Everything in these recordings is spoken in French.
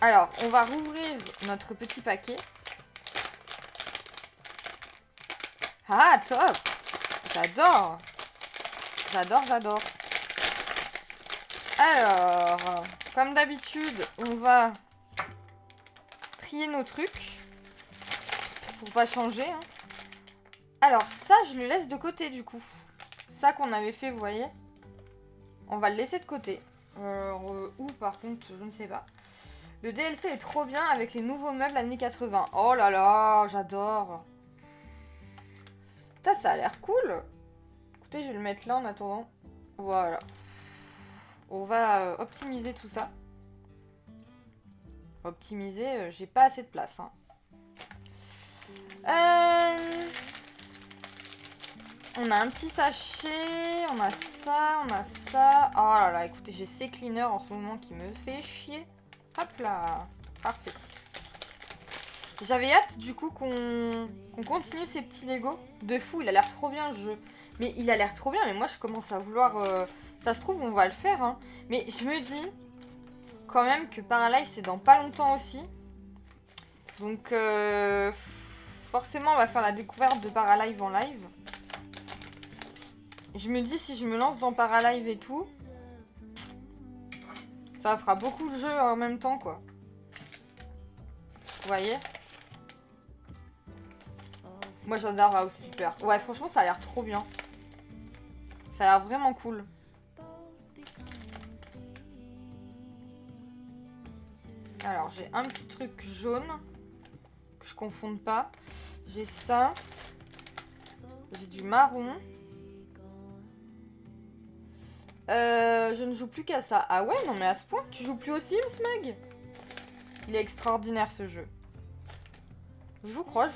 Alors, on va rouvrir notre petit paquet. Ah, top! J'adore! J'adore. Alors, comme d'habitude, on va trier nos trucs. Pour pas changer. Hein. Alors, ça, je le laisse de côté, du coup. Ça qu'on avait fait, vous voyez. On va le laisser de côté. Où, par contre, je ne sais pas. Le DLC est trop bien avec les nouveaux meubles années 80. Oh là là, j'adore. Ça a l'air cool. Écoutez, je vais le mettre là en attendant. Voilà. On va optimiser tout ça. Optimiser, j'ai pas assez de place. Hein. On a un petit sachet. On a ça. Oh là là, écoutez, j'ai ces cleaners en ce moment qui me fait chier. Hop là. Parfait. J'avais hâte du coup qu'on continue ces petits Lego. De fou, il a l'air trop bien le jeu. Mais il a l'air trop bien, mais moi je commence à vouloir... Ça se trouve, on va le faire. Hein. Mais je me dis quand même que Paralive, c'est dans pas longtemps aussi. Donc forcément, on va faire la découverte de Paralive en live. Je me dis, si je me lance dans Paralive et tout, ça fera beaucoup de jeux en même temps, quoi. Vous voyez? Moi j'adore House Flipper. Ouais, franchement, ça a l'air trop bien. Ça a l'air vraiment cool. Alors, j'ai un petit truc jaune. Que je confonde pas. J'ai ça. J'ai du marron. Je ne joue plus qu'à ça. Ah ouais, non mais à ce point, tu joues plus aux Sims, Mag? Il est extraordinaire ce jeu. Je vous crois.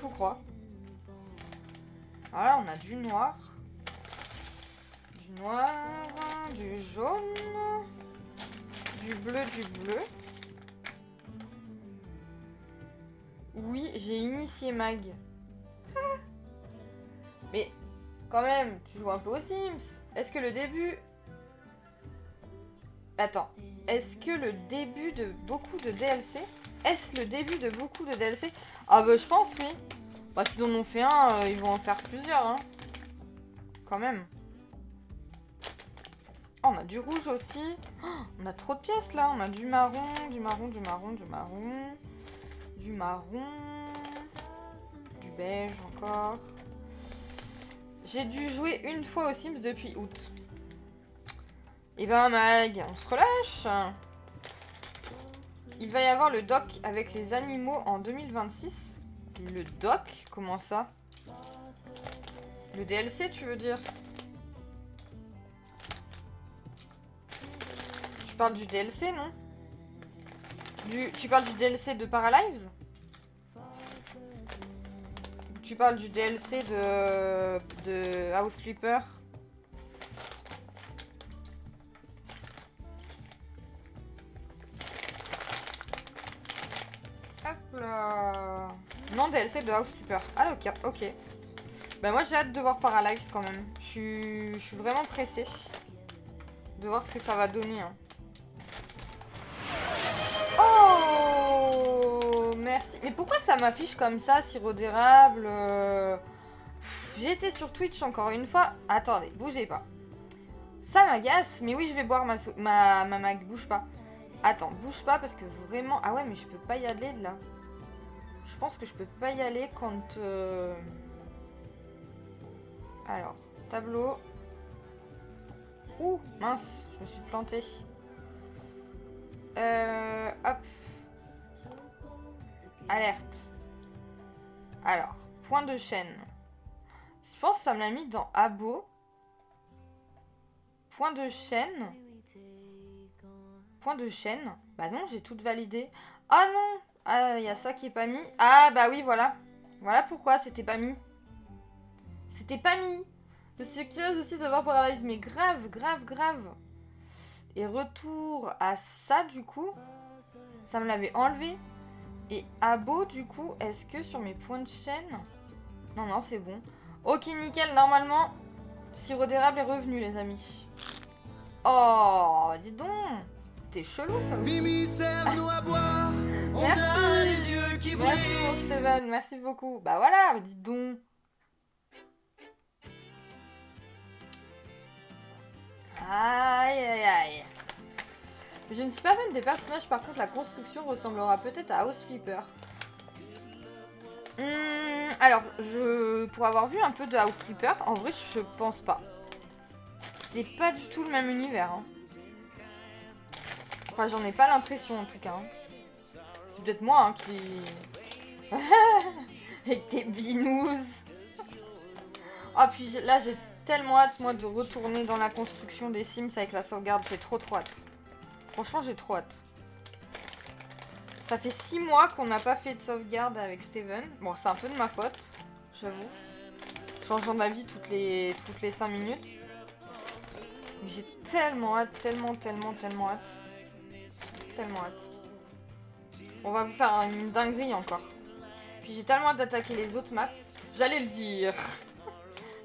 Voilà, on a du noir. Du jaune. Du bleu. Oui, j'ai initié Mag. Mais quand même, tu joues un peu aux Sims. Est-ce que le début... Attends. Est-ce que le début de beaucoup de DLC... Est-ce le début de beaucoup de DLC? Ah bah je pense oui. Bah s'ils en ont fait un, ils vont en faire plusieurs. Hein. Quand même. Oh, on a du rouge aussi. Oh, on a trop de pièces là. On a du marron. Du beige encore. J'ai dû jouer une fois aux Sims depuis août. Et ben Mag, on se relâche. Il va y avoir le doc avec les animaux en 2026. Le doc? Comment ça? Le DLC, tu veux dire? Tu parles du DLC, non? Tu parles du DLC de Paralives? Tu parles du DLC de House Flipper? Hop là. Non, DLC de House Flipper. Ah ok. Bah moi j'ai hâte de voir Paralives quand même. Je suis vraiment pressée de voir ce que ça va donner. Hein. Oh, merci. Mais pourquoi ça m'affiche comme ça, sirop d'érable J'ai été sur Twitch encore une fois. Attendez, bougez pas. Ça m'agace. Mais oui, je vais boire ma mag. Bouge pas. Attends, bouge pas parce que vraiment... Ah ouais, mais je peux pas y aller là. Je pense que je peux pas y aller quand... Alors, tableau. Ouh, mince, je me suis plantée. Hop. Alerte. Alors, point de chaîne. Je pense que ça me l'a mis dans Abo. Point de chaîne. Bah non, j'ai tout validé. Ah non. Ah, il y a ça qui est pas mis. Ah bah oui, voilà. Voilà pourquoi c'était pas mis. Je suis curieuse aussi de voir Paralives, mais grave. Et retour à ça, du coup. Ça me l'avait enlevé. Et Abo, du coup, est-ce que sur mes points de chaîne... Non, c'est bon. Ok, nickel, normalement, sirop d'érable est revenu, les amis. Oh, dis donc. C'était chelou, ça aussi. Mimi, serre-nous à boire. Merci mon Steven, merci beaucoup. Bah voilà, mais dis donc. Aïe aïe aïe. Je ne suis pas fan des personnages, par contre la construction ressemblera peut-être à House Flipper. Alors, pour avoir vu un peu de House Flipper, en vrai je pense pas. C'est pas du tout le même univers. Hein. Enfin, j'en ai pas l'impression en tout cas. Hein. C'est peut-être moi hein, qui... Avec tes binous. Ah, puis là j'ai tellement hâte moi de retourner dans la construction des Sims avec la sauvegarde. J'ai trop hâte. Franchement, j'ai trop hâte. Ça fait 6 mois qu'on n'a pas fait de sauvegarde avec Steven. Bon, c'est un peu de ma faute, j'avoue. Changeant d'avis toutes les 5 minutes. Mais j'ai tellement hâte, tellement hâte. Tellement hâte. On va vous faire une dinguerie encore. Puis j'ai tellement hâte d'attaquer les autres maps. J'allais le dire.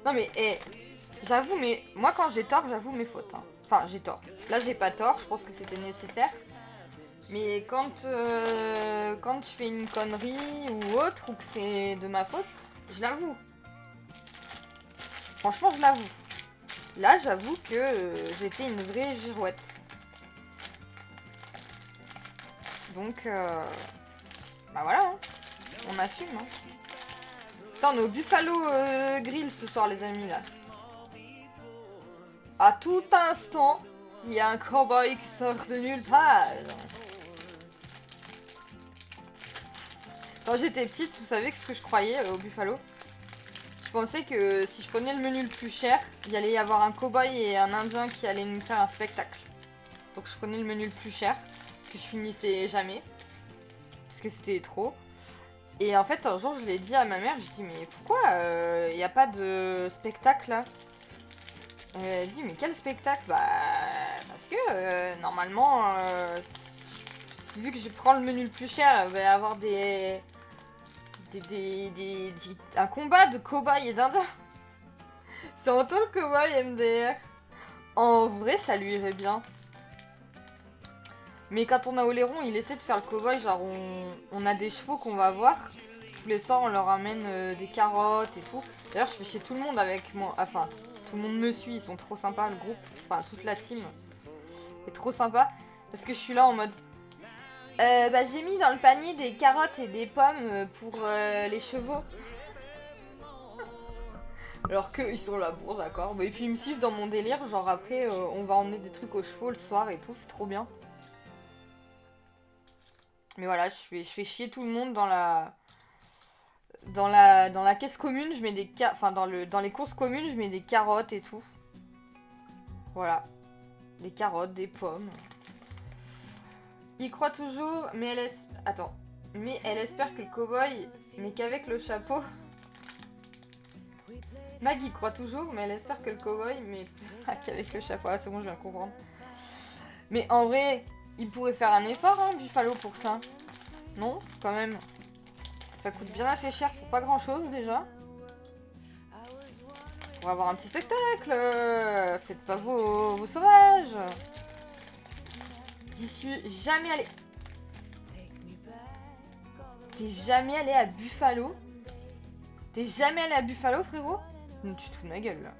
Non mais, j'avoue, mais moi quand j'ai tort, j'avoue mes fautes. Hein. Enfin, j'ai tort. Là, j'ai pas tort, je pense que c'était nécessaire. Mais quand je fais une connerie ou autre, ou que c'est de ma faute, je l'avoue. Franchement, je l'avoue. Là, j'avoue que j'étais une vraie girouette. Donc, bah voilà, hein. On assume. Hein. Putain, on est au Buffalo Grill ce soir, les amis, là. À tout instant, il y a un cowboy qui sort de nulle part. Quand j'étais petite, vous savez ce que je croyais au Buffalo? Je pensais que si je prenais le menu le plus cher, il y allait y avoir un cowboy et un indien qui allaient me faire un spectacle. Donc je prenais le menu le plus cher, que je finissais jamais. Parce que c'était trop. Et en fait, un jour, je l'ai dit à ma mère, je dit mais pourquoi il n'y a pas de spectacle là? Elle dit mais quel spectacle? Bah parce que normalement vu que je prends le menu le plus cher, il va y avoir un combat de cow-boy et d'indiens. C'est en tant que cow-boy MDR. En vrai ça lui irait bien. Mais quand on a Oléron, il essaie de faire le cow-boy, genre on a des chevaux qu'on va voir. Tous les soirs on leur amène des carottes et tout. D'ailleurs je fais chez tout le monde avec moi, enfin... Tout le monde me suit, ils sont trop sympas, le groupe. Enfin, toute la team est trop sympa. Parce que je suis là en mode... bah, j'ai mis dans le panier des carottes et des pommes pour les chevaux. Alors qu'eux, ils sont là, bon, d'accord. Et puis, ils me suivent dans mon délire. Genre, après, on va emmener des trucs aux chevaux le soir et tout. C'est trop bien. Mais voilà, je fais chier tout le monde dans la... Dans la caisse commune, je mets des enfin dans les courses communes, je mets des carottes et tout. Voilà. Des carottes, des pommes. Il croit toujours, mais attends. Mais elle espère que le cow-boy, mais qu'avec le chapeau. Maggie croit toujours, mais elle espère que le cow-boy, mais qu'avec le chapeau. Ah, c'est bon, je viens de comprendre. Mais en vrai, il pourrait faire un effort, hein, Buffalo, pour ça. Non, quand même. Ça coûte bien assez cher pour pas grand chose déjà. Pour avoir un petit spectacle. Faites pas vos sauvages. J'y suis jamais allée. T'es jamais allé à Buffalo? T'es jamais allé à Buffalo, frérot? Non, tu te fous de ma gueule là.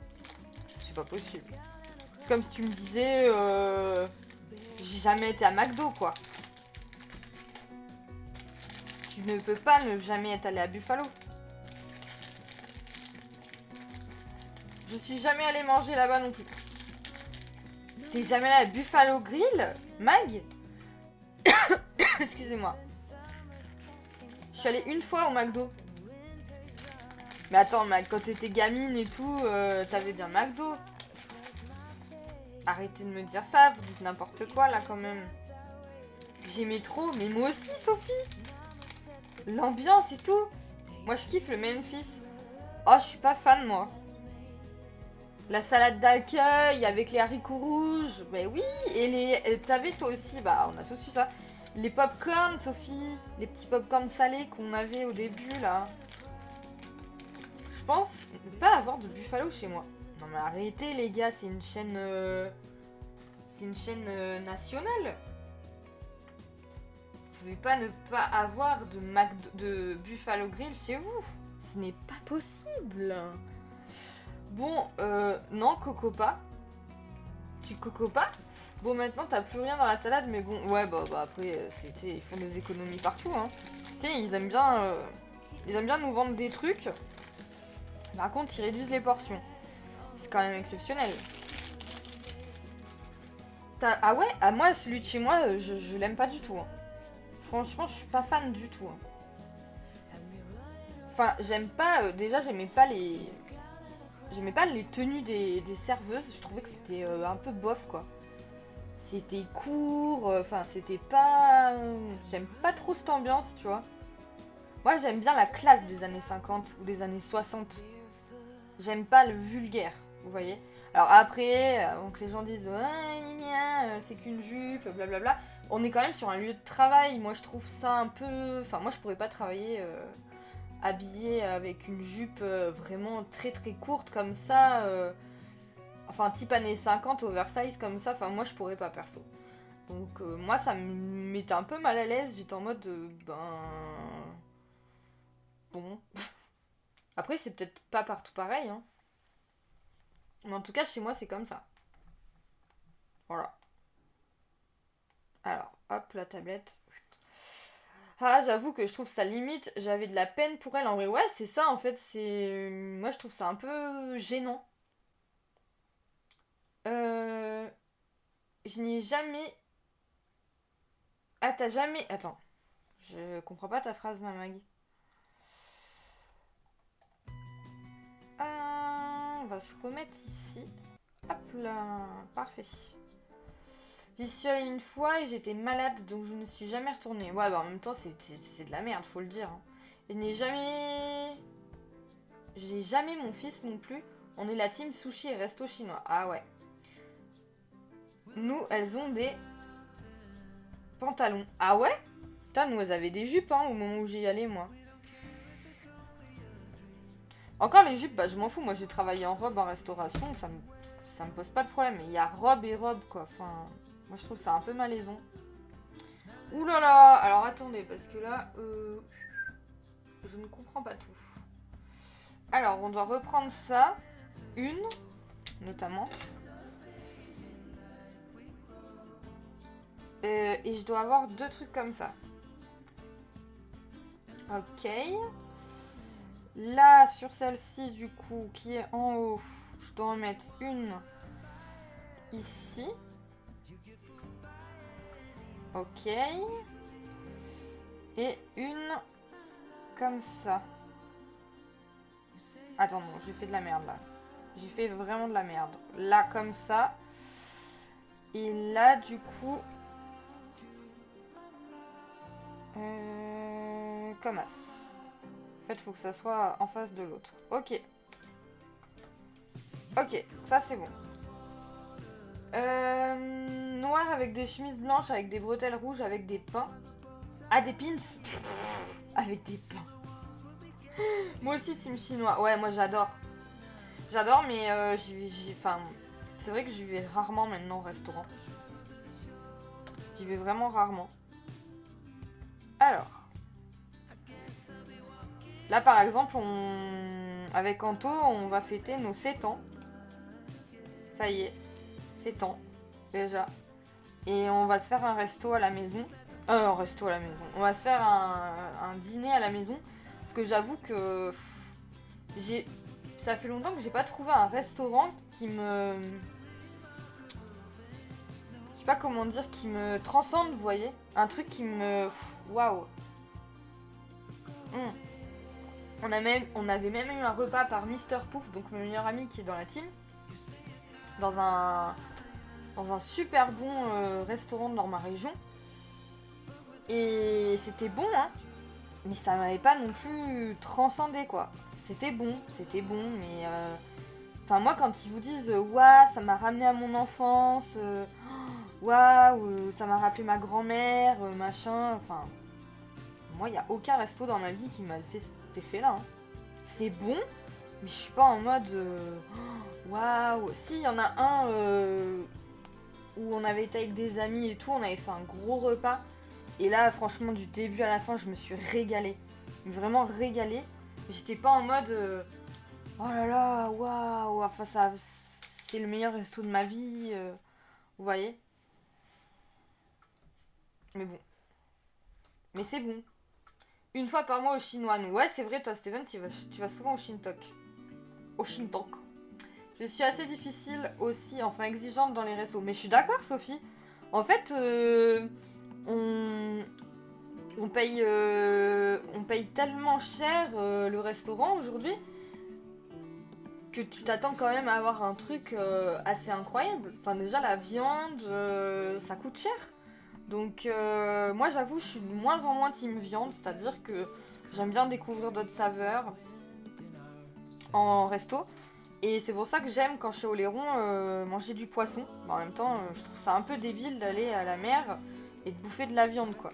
C'est pas possible. C'est comme si tu me disais j'ai jamais été à McDo quoi. Tu ne peux pas ne jamais être allé à Buffalo. Je suis jamais allée manger là-bas non plus. T'es jamais allé à Buffalo Grill, Mag? Excusez-moi. Je suis allée une fois au McDo. Mais attends, Mag, quand t'étais gamine et tout, t'avais bien McDo. Arrêtez de me dire ça, vous dites n'importe quoi là quand même. J'aimais trop, mais moi aussi, Sophie. L'ambiance et tout. Moi, je kiffe le Memphis. Oh, je suis pas fan, moi. La salade d'accueil avec les haricots rouges. Mais oui, et t'avais toi aussi, bah, on a tous eu ça. Les pop-corn, Sophie. Les petits pop-corn salés qu'on avait au début, là. Je pense ne pas avoir de Buffalo chez moi. Non, mais arrêtez, les gars, c'est une chaîne... C'est une chaîne nationale. pouvez pas ne pas avoir de Buffalo Grill chez vous. Ce n'est pas possible. Bon, non, coco pas. Tu coco pas. Bon, maintenant, t'as plus rien dans la salade, mais bon, ouais, bah après, ils font des économies partout, hein. Tu sais, ils aiment bien nous vendre des trucs. Par contre, ils réduisent les portions. C'est quand même exceptionnel. Ah ouais? Ah, moi, celui de chez moi, je l'aime pas du tout, hein. Franchement, je suis pas fan du tout, hein. Enfin, j'aime pas... déjà, j'aimais pas les tenues des serveuses. Je trouvais que c'était un peu bof, quoi. C'était court, enfin, c'était pas... J'aime pas trop cette ambiance, tu vois. Moi, j'aime bien la classe des années 50 ou des années 60. J'aime pas le vulgaire, vous voyez. Alors après, avant que les gens disent c'est qu'une jupe, blablabla, on est quand même sur un lieu de travail. Moi, je trouve ça un peu... Enfin, moi, je pourrais pas travailler habillée avec une jupe vraiment très très courte comme ça. Enfin, type années 50, oversize comme ça. Enfin, moi, je pourrais pas, perso. Donc, moi, ça me mettait un peu mal à l'aise. J'étais en mode, bon. Après, c'est peut-être pas partout pareil, hein. Mais en tout cas, chez moi, c'est comme ça. Voilà. Alors, hop, la tablette. Ah, j'avoue que je trouve ça limite. J'avais de la peine pour elle. En vrai, ouais, c'est ça, en fait. Moi, je trouve ça un peu gênant. Je n'ai jamais... Ah, t'as jamais... Attends. Je comprends pas ta phrase, ma Mag. On va se remettre ici. Hop là. Parfait. J'y suis allée une fois et j'étais malade, donc je ne suis jamais retournée. Ouais, bah en même temps, c'est de la merde, faut le dire, hein. Et j'ai jamais mon fils non plus. On est la team sushi et resto chinois. Ah ouais. Nous, elles ont des pantalons. Ah ouais? Putain, nous, elles avaient des jupes, hein, au moment où j'y allais, moi. Encore les jupes, bah je m'en fous. Moi, j'ai travaillé en robe en restauration, ça me pose pas de problème. Mais il y a robe et robe, quoi. Enfin, moi, je trouve ça un peu malaisant. Ouh là là! Alors, attendez, parce que là, je ne comprends pas tout. Alors, on doit reprendre ça. Une, notamment. Et je dois avoir 2 trucs comme ça. Ok. Là, sur celle-ci, du coup, qui est en haut, je dois en mettre une ici. Ok. Et une comme ça. Attends, non, j'ai fait de la merde, là. J'ai fait vraiment de la merde. Là, comme ça. Et là, du coup... comme as. En fait, il faut que ça soit en face de l'autre. Ok. Ok, ça c'est bon. Noir avec des chemises blanches, avec des bretelles rouges, avec des pins. Ah, des pins. Avec des pins. Moi aussi, team chinois. Ouais, moi j'adore. J'adore, mais enfin, c'est vrai que j'y vais rarement maintenant au restaurant. J'y vais vraiment rarement. Alors. Là, par exemple, avec Anto, on va fêter nos 7 ans. Ça y est, 7 ans, déjà. Et on va se faire un resto à la maison. Un resto à la maison. On va se faire un dîner à la maison. Parce que j'avoue que... Ça fait longtemps que j'ai pas trouvé un restaurant qui me... Je sais pas comment dire, qui me transcende, vous voyez. Un truc qui me... Waouh. On avait même eu un repas par Mister Pouf, donc mon meilleur ami qui est dans la team. Dans un super bon restaurant dans ma région. Et c'était bon, hein. Mais ça m'avait pas non plus transcendé, quoi. C'était bon, mais... Enfin, moi, quand ils vous disent « Waouh, ça m'a ramené à mon enfance waouh, ça m'a rappelé ma grand-mère, machin... » Enfin, moi, il n'y a aucun resto dans ma vie qui m'a fait cet effet-là, hein. C'est bon, mais je suis pas en mode waouh. Si, il y en a un où on avait été avec des amis et tout, on avait fait un gros repas Et là, franchement, du début à la fin, je me suis régalée. Vraiment régalée. J'étais pas en mode oh là là, waouh, enfin ça, c'est le meilleur resto de ma vie. Vous voyez? Mais bon. Mais c'est bon. Une fois par mois au chinois, nous. Ouais, c'est vrai, toi, Steven, tu vas souvent au Shintok. Au Shintok. Je suis assez difficile aussi, enfin exigeante dans les restos. Mais je suis d'accord, Sophie. En fait, on paye tellement cher le restaurant aujourd'hui que tu t'attends quand même à avoir un truc assez incroyable. Enfin déjà la viande, ça coûte cher. Donc moi j'avoue je suis de moins en moins team viande, c'est-à-dire que j'aime bien découvrir d'autres saveurs en resto. Et c'est pour ça que j'aime quand je suis au Léron manger du poisson. Mais en même temps je trouve ça un peu débile d'aller à la mer et de bouffer de la viande quoi.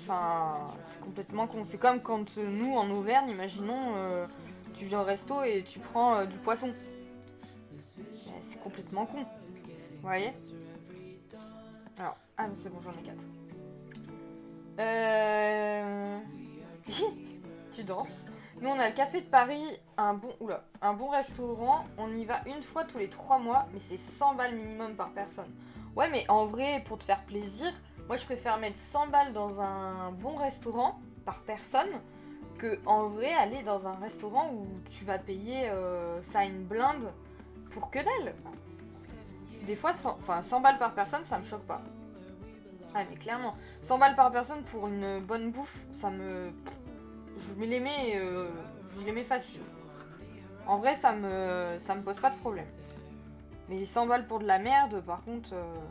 Enfin c'est complètement con. C'est comme quand nous en Auvergne, imaginons tu viens au resto et tu prends du poisson. C'est complètement con. Vous voyez? Alors, ah non c'est bon j'en ai 4. Tu danses. Nous on a le Café de Paris, un bon restaurant. On y va une fois tous les 3 mois, mais c'est 100 balles minimum par personne. Ouais mais en vrai, pour te faire plaisir, moi je préfère mettre 100 balles dans un bon restaurant par personne que en vrai aller dans un restaurant où tu vas payer ça une blinde pour que dalle. Des fois 100 balles par personne ça me choque pas. Ah mais clairement, 100 balles par personne pour une bonne bouffe, ça me... Je les mets facile. En vrai ça me pose pas de problème. Mais 100 balles pour de la merde par contre, non.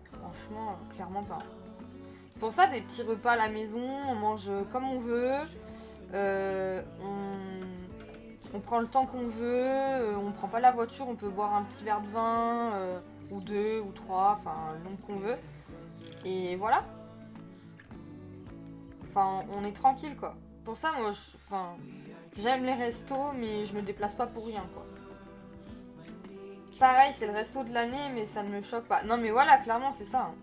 Franchement, clairement pas. C'est pour ça des petits repas à la maison, on mange comme on veut. On prend le temps qu'on veut, on prend pas la voiture, on peut boire un petit verre de vin, ou 2 ou 3, enfin le nombre qu'on veut. Et voilà. Enfin, on est tranquille quoi. Pour ça, moi, j'aime les restos, mais je me déplace pas pour rien quoi. Pareil, c'est le resto de l'année, mais ça ne me choque pas. Non mais voilà, clairement, c'est ça. Hein.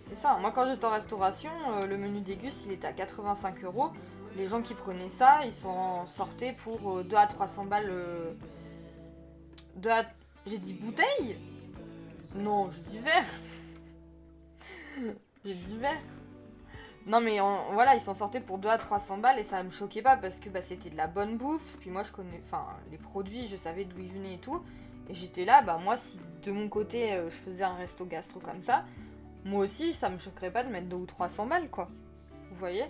C'est ça. Moi, quand j'étais en restauration, le menu déguste, il était à 85 €. Les gens qui prenaient ça, ils s'en sortaient pour 2 à 300 balles. J'ai dit bouteille? Non, j'ai dit verre. J'ai dit verre. Non mais voilà, ils s'en sortaient pour 2 à 300 balles et ça me choquait pas parce que c'était de la bonne bouffe. Puis moi je connais, enfin les produits, je savais d'où ils venaient et tout. Et j'étais là, moi si de mon côté je faisais un resto gastro comme ça, moi aussi ça me choquerait pas de mettre 2 ou 300 balles quoi. Vous voyez?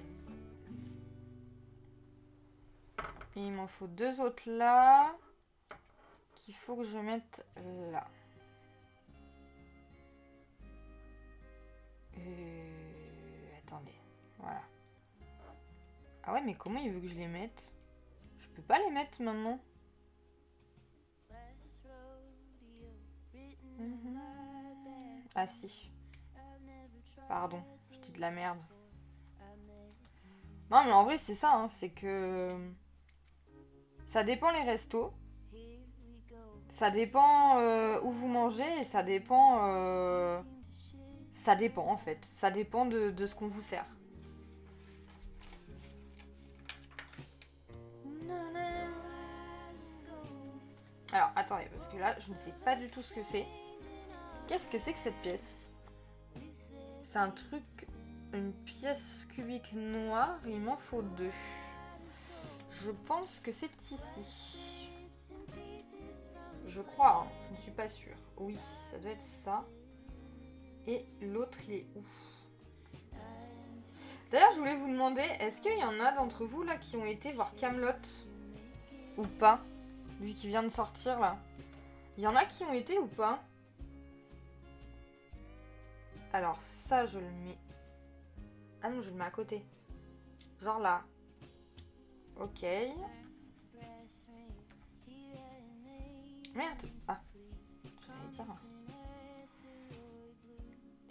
Et il m'en faut 2 autres là. Qu'il faut que je mette là. Attendez. Voilà. Ah ouais, mais comment il veut que je les mette? Je peux pas les mettre maintenant. Ah si. Pardon, je dis de la merde. Non mais en vrai c'est ça, hein, c'est que... Ça dépend les restos. Ça dépend où vous mangez et ça dépend... Ça dépend en fait. Ça dépend de ce qu'on vous sert. Alors attendez, parce que là je ne sais pas du tout ce que c'est. Qu'est-ce que c'est que cette pièce? C'est un truc... Une pièce cubique noire, il m'en faut 2. Je pense que c'est ici. Je crois, hein, je ne suis pas sûre. Oui, ça doit être ça. Et l'autre, il est où? D'ailleurs, je voulais vous demander, est-ce qu'il y en a d'entre vous là qui ont été voir Kaamelott ou pas? Vu qu'il vient de sortir là. Il y en a qui ont été ou pas? Alors ça, je le mets... Ah non, je le mets à côté. Genre là. Ok. Merde. Ah. J'allais dire.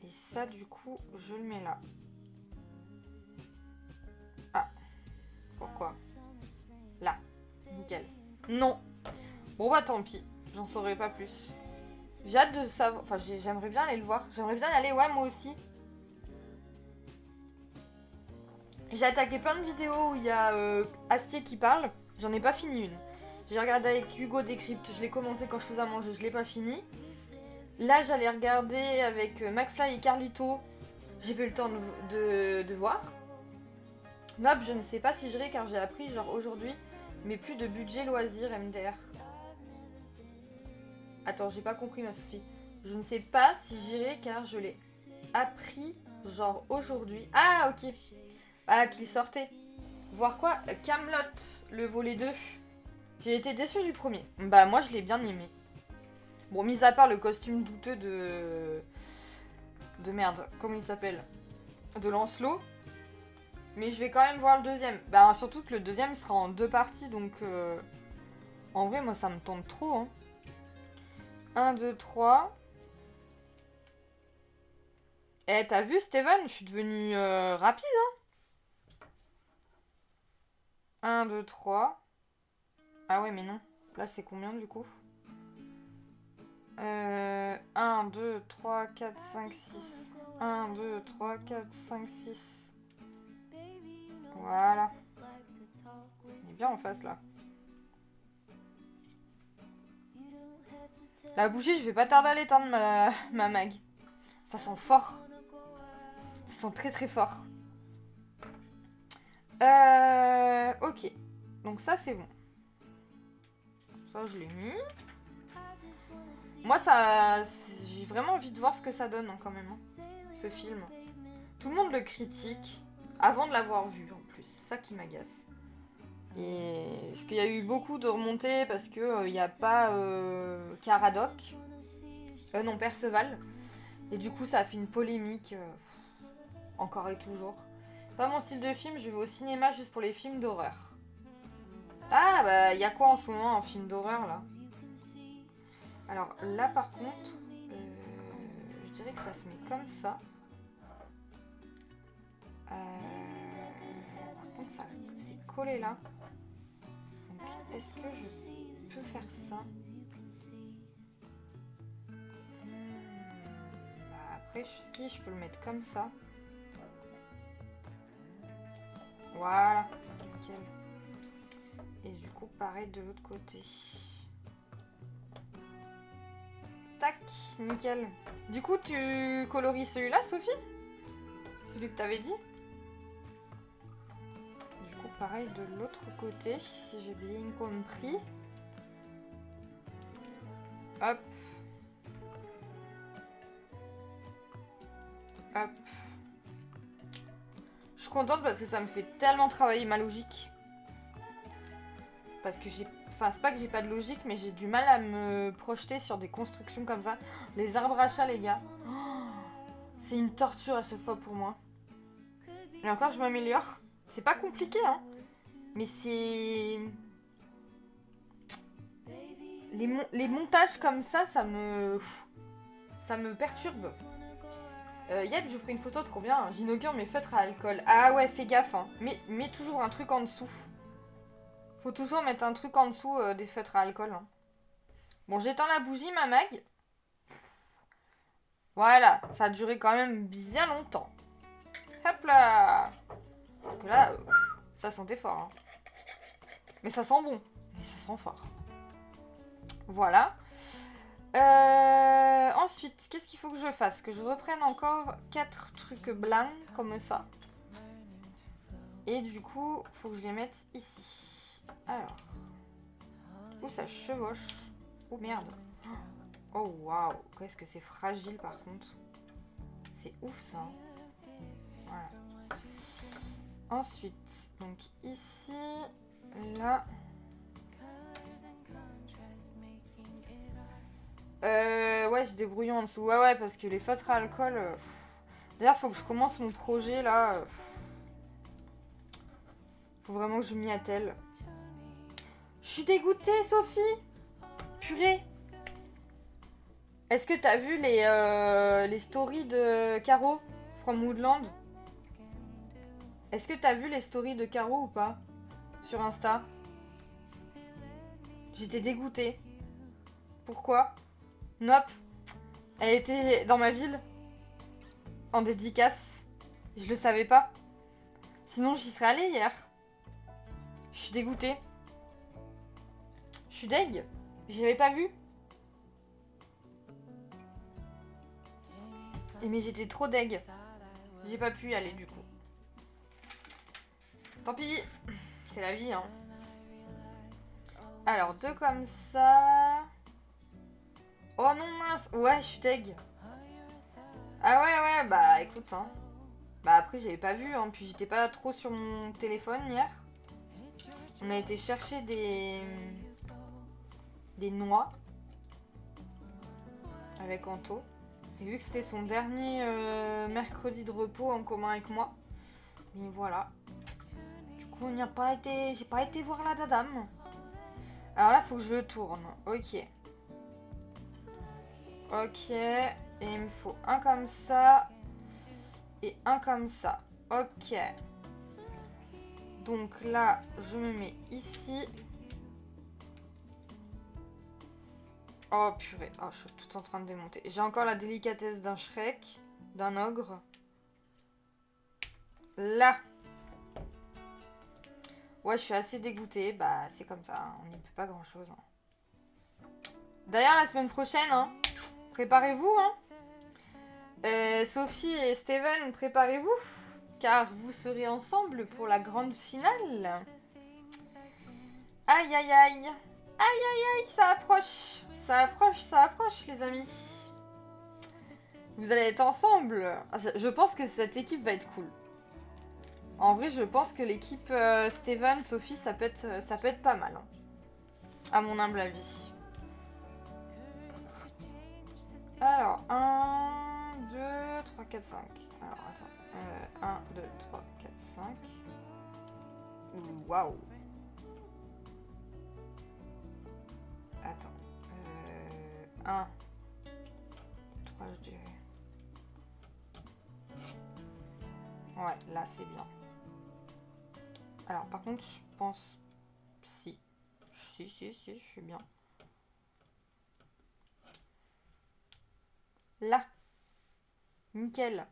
Et ça, du coup, je le mets là. Ah. Pourquoi? Là. Nickel. Non. Bon bah tant pis. J'en saurai pas plus. J'ai hâte de savoir... Enfin, j'aimerais bien aller le voir. J'aimerais bien y aller, ouais, moi aussi. J'ai attaqué plein de vidéos où il y a Astier qui parle. J'en ai pas fini une. J'ai regardé avec Hugo Décrypte. Je l'ai commencé quand je faisais à manger. Je l'ai pas fini. Là, j'allais regarder avec McFly et Carlito. J'ai pas eu le temps de voir. Nope, je ne sais pas si j'irai car j'ai appris, genre aujourd'hui, mais plus de budget loisir MDR. Attends, j'ai pas compris ma Sophie. Je ne sais pas si j'irai car je l'ai appris, genre aujourd'hui. Ah, ok. Ah, qu'il sortait. Voir quoi? Camelot, le volet 2. J'ai été déçue du premier. Bah, moi, je l'ai bien aimé. Bon, mis à part le costume douteux de merde, comment il s'appelle? De Lancelot. Mais je vais quand même voir le deuxième. Bah, surtout que le deuxième sera en 2 parties, donc... En vrai, moi, ça me tente trop, hein. 1, 2, 3. Eh, t'as vu, Steven? Je suis devenue rapide, hein. 1, 2, 3. Ah ouais, mais non. Là, c'est combien, du coup? 1, 2, 3, 4, 5, 6. 1, 2, 3, 4, 5, 6. Voilà. On est bien en face, là. La bougie, je vais pas tarder à l'éteindre, ma mag. Ça sent fort. Ça sent très très fort. Ok. Donc ça, c'est bon. Ça, je l'ai mis. Moi, ça... J'ai vraiment envie de voir ce que ça donne, hein, quand même. Hein, ce film. Tout le monde le critique avant de l'avoir vu, en plus. C'est ça qui m'agace. Et... Parce qu'il y a eu beaucoup de remontées parce que il n'y a pas Caradoc. Non, Perceval. Et du coup, ça a fait une polémique. Encore et toujours. Pas mon style de film, je vais au cinéma juste pour les films d'horreur. Ah, bah, il y a quoi en ce moment en film d'horreur, là? Alors, là, par contre, je dirais que ça se met comme ça. Par contre, ça c'est collé là. Donc, est-ce que je peux faire ça? Bah, après, si je peux le mettre comme ça. Voilà, nickel. Et du coup, pareil de l'autre côté. Tac, nickel. Du coup, tu colories celui-là, Sophie? Celui que t'avais dit? Du coup, pareil de l'autre côté, si j'ai bien compris. Hop. Hop. Je suis contente parce que ça me fait tellement travailler ma logique. Parce que j'ai... Enfin, c'est pas que j'ai pas de logique, mais j'ai du mal à me projeter sur des constructions comme ça. Les arbres à chat, les gars. Oh, c'est une torture à chaque fois pour moi. Et encore, je m'améliore. C'est pas compliqué, hein. Mais c'est... Les montages comme ça, ça me perturbe. Yep, je vous ferai une photo trop bien. J'inaugure mes feutres à alcool. Ah ouais, fais gaffe, hein. Mets toujours un truc en dessous. Faut toujours mettre un truc en dessous des feutres à alcool. Hein. Bon, j'éteins la bougie, ma mag. Voilà, ça a duré quand même bien longtemps. Hop là. Donc là, ça sentait fort. Hein. Mais ça sent bon. Mais ça sent fort. Voilà. Ensuite, qu'est-ce qu'il faut que je fasse? Que je reprenne encore 4 trucs blancs comme ça. Et du coup, faut que je les mette ici. Alors. Où ça chevauche. Oh merde. Oh waouh. Qu'est-ce que c'est fragile par contre. C'est ouf ça. Voilà. Ensuite, donc ici, là. Ouais, j'ai des brouillons en dessous. Ouais, parce que les feutres à alcool... D'ailleurs, faut que je commence mon projet, là. Faut vraiment que je m'y attelle. Je suis dégoûtée, Sophie. Purée. Est-ce que t'as vu les stories de Caro from Woodland? Est-ce que t'as vu les stories de Caro ou pas? Sur Insta? J'étais dégoûtée. Pourquoi? Nope. Elle était dans ma ville. En dédicace. Je le savais pas. Sinon, j'y serais allée hier. Je suis dégoûtée. Je suis deg. J'avais pas vu. Mais j'étais trop deg. J'ai pas pu y aller du coup. Tant pis. C'est la vie, hein. Alors, 2 comme ça. Oh non, mince. Ouais, je suis deg. Ah ouais, bah écoute, hein. Bah après, j'avais pas vu, hein. Puis j'étais pas trop sur mon téléphone hier. On a été chercher des noix avec Anto. Et vu que c'était son dernier mercredi de repos en commun avec moi. Et voilà. Du coup, on n'y a pas été. J'ai pas été voir la dadame. Alors là, faut que je le tourne. Ok. Ok. Et il me faut un comme ça. Et un comme ça. Ok. Donc là, je me mets ici. Oh purée. Oh, je suis tout en train de démonter. J'ai encore la délicatesse d'un Shrek. D'un ogre. Là. Ouais, je suis assez dégoûtée. Bah, c'est comme ça. Hein. On n'y peut pas grand chose. Hein. D'ailleurs, la semaine prochaine, hein, préparez-vous. Hein. Sophie et Steven, préparez-vous. Car vous serez ensemble pour la grande finale. Aïe, aïe, aïe. Aïe, aïe, aïe, ça approche. Ça approche, ça approche, les amis. Vous allez être ensemble. Je pense que cette équipe va être cool. En vrai, je pense que l'équipe Steven, Sophie, ça peut être pas mal. Hein, à mon humble avis. Alors, 1, 2, 3, 4, 5. Alors, attends. 1, 2, 3, 4, 5. Waouh. Attends. 1, 3, je dirais. Ouais, là, c'est bien. Alors, par contre, je pense... Si, je suis bien. Là. Nickel.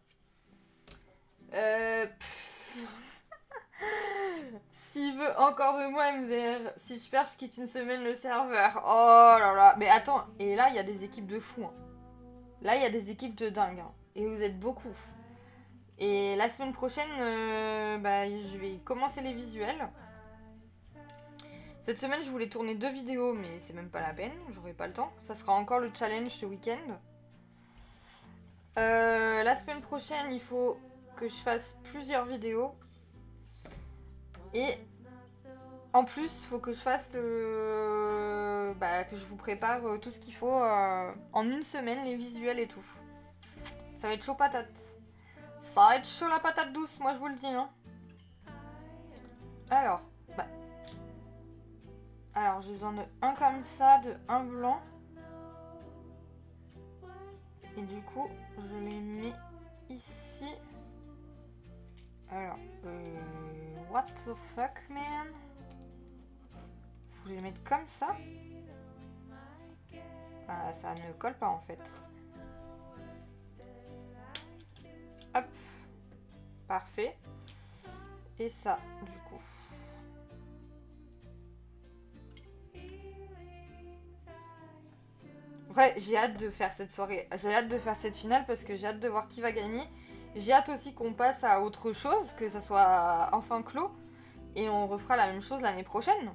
S'il veut encore de moi, MZR. Si je perds, je quitte une semaine le serveur. Oh là là. Mais attends, et là, il y a des équipes de fous. Hein. Là, il y a des équipes de dingue. Hein. Et vous êtes beaucoup. Et la semaine prochaine, bah, je vais commencer les visuels. Cette semaine, je voulais tourner 2 vidéos, mais c'est même pas la peine. J'aurai pas le temps. Ça sera encore le challenge ce week-end. La semaine prochaine, il faut que je fasse plusieurs vidéos. Et en plus, il faut que je fasse que je vous prépare tout ce qu'il faut en une semaine, les visuels et tout. Ça va être chaud patate. Ça va être chaud la patate douce, moi je vous le dis. Hein. Alors, j'ai besoin de un comme ça, de un blanc. Et du coup, je les mets ici. Alors, what the fuck, man? Faut que je les mette comme ça. Ah, ça ne colle pas en fait. Hop. Parfait. Et ça, du coup. Ouais, j'ai hâte de faire cette soirée. J'ai hâte de faire cette finale parce que j'ai hâte de voir qui va gagner. J'ai hâte aussi qu'on passe à autre chose, que ça soit enfin clos. Et on refera la même chose l'année prochaine.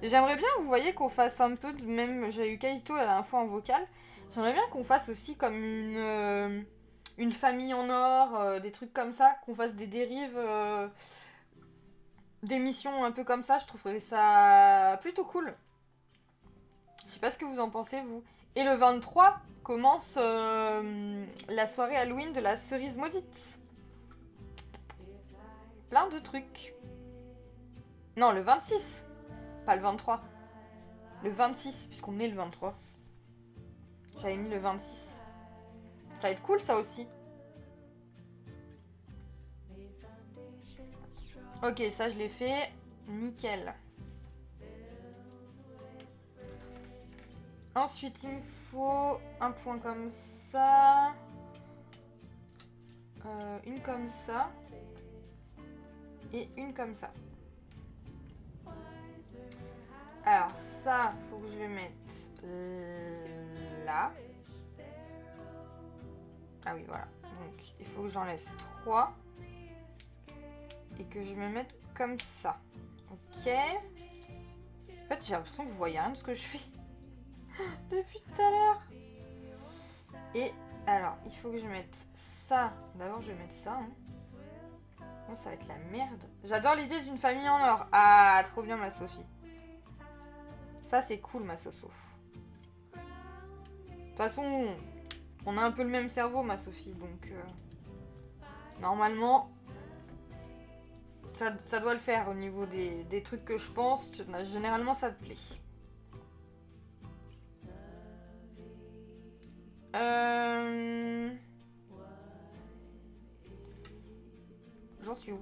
J'aimerais bien, vous voyez, qu'on fasse un peu de même... J'ai eu Kaito la dernière fois en vocal. J'aimerais bien qu'on fasse aussi comme une famille en or, des trucs comme ça. Qu'on fasse des dérives, des missions un peu comme ça. Je trouverais ça plutôt cool. Je sais pas ce que vous en pensez, vous. Et le 23 commence la soirée Halloween de la cerise maudite. Plein de trucs. Non, le 26. Pas le 23. Le 26, puisqu'on est le 23. J'avais mis le 26. Ça va être cool, ça aussi. Ok, ça, je l'ai fait. Nickel. Ensuite, il me faut un point comme ça. Une comme ça. et une comme ça. Alors ça, faut que je le mette là. Ah oui, voilà. Donc il faut que j'en laisse 3 et que je me mette comme ça. Ok. En fait, j'ai l'impression que vous voyez rien de ce que je fais depuis tout à l'heure. Et alors, il faut que je mette ça. D'abord, je vais mettre ça. Hein. Bon, ça va être la merde. J'adore l'idée d'une famille en or. Ah, trop bien, ma Sophie. Ça, c'est cool, ma Soso. De toute façon, on a un peu le même cerveau, ma Sophie. Donc, normalement, ça doit le faire au niveau des trucs que je pense. Généralement, ça te plaît. J'en suis où?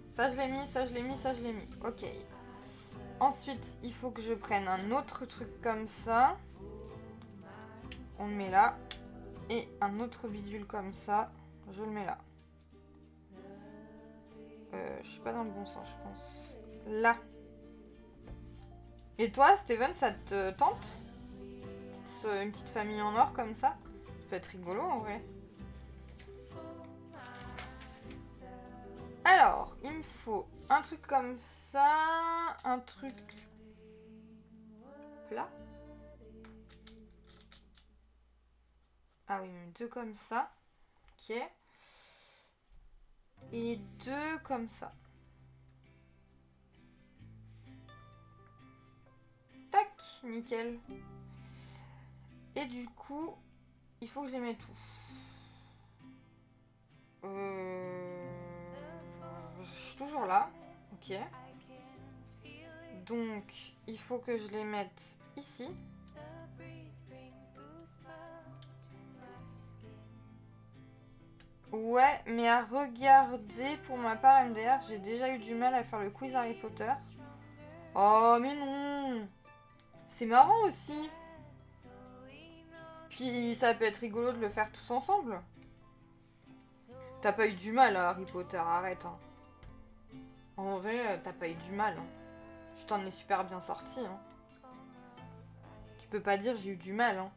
Ça je l'ai mis, ça je l'ai mis, ça je l'ai mis. Ok. Ensuite, il faut que je prenne un autre truc comme ça. On le met là. Et un autre bidule comme ça. Je le mets là. Je suis pas dans le bon sens, je pense. Là. Et toi, Steven, ça te tente? Une petite famille en or comme ça? Ça peut être rigolo en vrai. Alors, il me faut un truc comme ça, un truc plat. Ah oui, deux comme ça. Ok. Et deux comme ça. Tac, nickel. Et du coup, il faut que je les mette où? Je suis toujours là. Ok. Donc, il faut que je les mette ici. Ouais, mais à regarder, pour ma part, MDR, j'ai déjà eu du mal à faire le quiz Harry Potter. Oh, mais non! C'est marrant aussi. Puis, ça peut être rigolo de le faire tous ensemble. T'as pas eu du mal à Harry Potter, arrête. Hein. En vrai, t'as pas eu du mal. Hein. Tu t'en es super bien sorti. Hein. Tu peux pas dire j'ai eu du mal. Hein.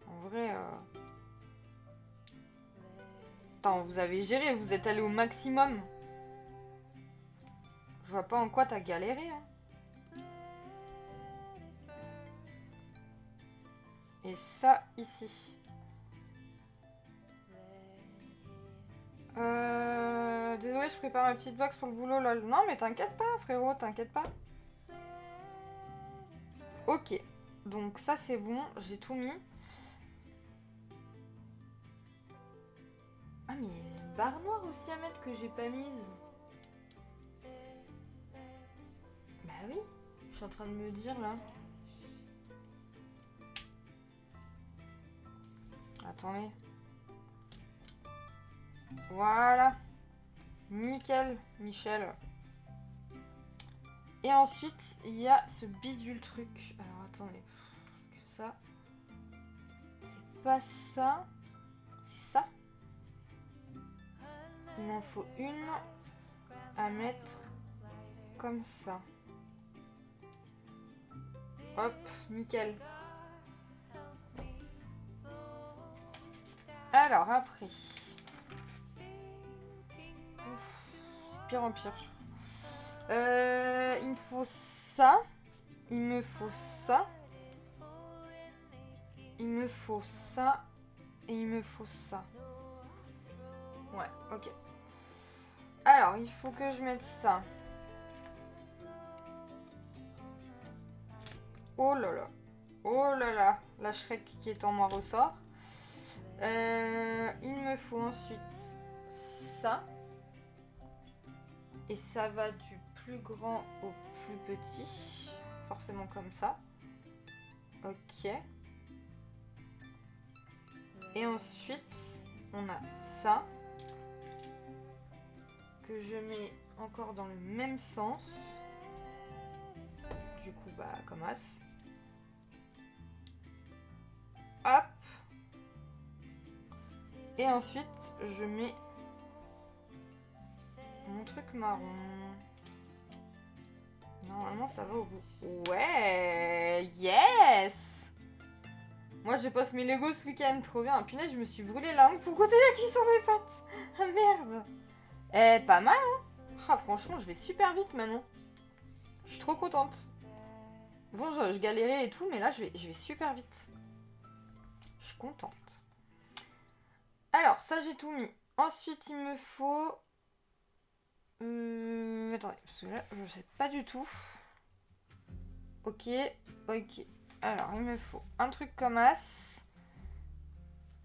En vrai... Attends, vous avez géré, vous êtes allé au maximum. Je vois pas en quoi t'as galéré. Hein. Et ça, ici. Désolée, je prépare ma petite box pour le boulot, lol. Non, mais t'inquiète pas, frérot, t'inquiète pas. Ok. Donc ça, c'est bon. J'ai tout mis. Ah, mais il y a une barre noire aussi à mettre que j'ai pas mise. Bah oui. Je suis en train de me dire, là. Attendez. Voilà. Nickel, Michel. Et ensuite, il y a ce bidule truc. Alors, attendez. Parce que ça... C'est pas ça. C'est ça. Il m'en faut une à mettre comme ça. Hop, nickel. Alors, après... C'est pire en pire. Il me faut ça. Il me faut ça. Il me faut ça. Et il me faut ça. Ouais, ok. Alors, il faut que je mette ça. Oh là là. Oh là là. La Shrek qui est en moi ressort. Il me faut ensuite ça. Et ça va du plus grand au plus petit. Forcément comme ça. Ok. Et ensuite, on a ça. Que je mets encore dans le même sens. Du coup, bah, comme as. Hop. Et ensuite, je mets Mon truc marron. Normalement, ça va au bout. Ouais, yes. Moi, je poste mes Lego ce week-end. Trop bien. Punaise, je me suis brûlé la langue pour goûter la cuisson des pâtes. Ah merde. Eh, pas mal, hein. Ah, franchement, je vais super vite maintenant. Je suis trop contente. Bon, je galérais et tout, mais là, je vais super vite. Je suis contente. Alors, ça, j'ai tout mis. Ensuite, il me faut... attendez, parce que là, je sais pas du tout. Ok, ok. Alors, il me faut un truc comme as.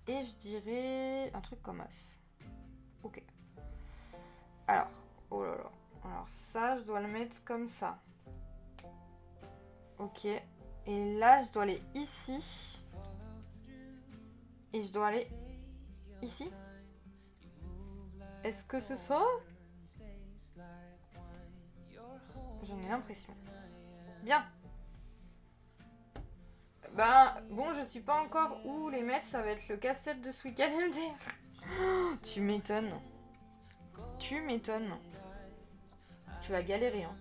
Et je dirais un truc comme as. Ok. Alors, oh là là. Alors ça, je dois le mettre comme ça. Ok. Et là, je dois aller ici. Et je dois aller ici. Est-ce que ce soit? J'en ai l'impression. Bien. Ben, bon, je suis pas encore où les mettre. Ça va être le casse-tête de ce week-end MDR. Tu m'étonnes. Tu m'étonnes. Tu vas galérer, hein.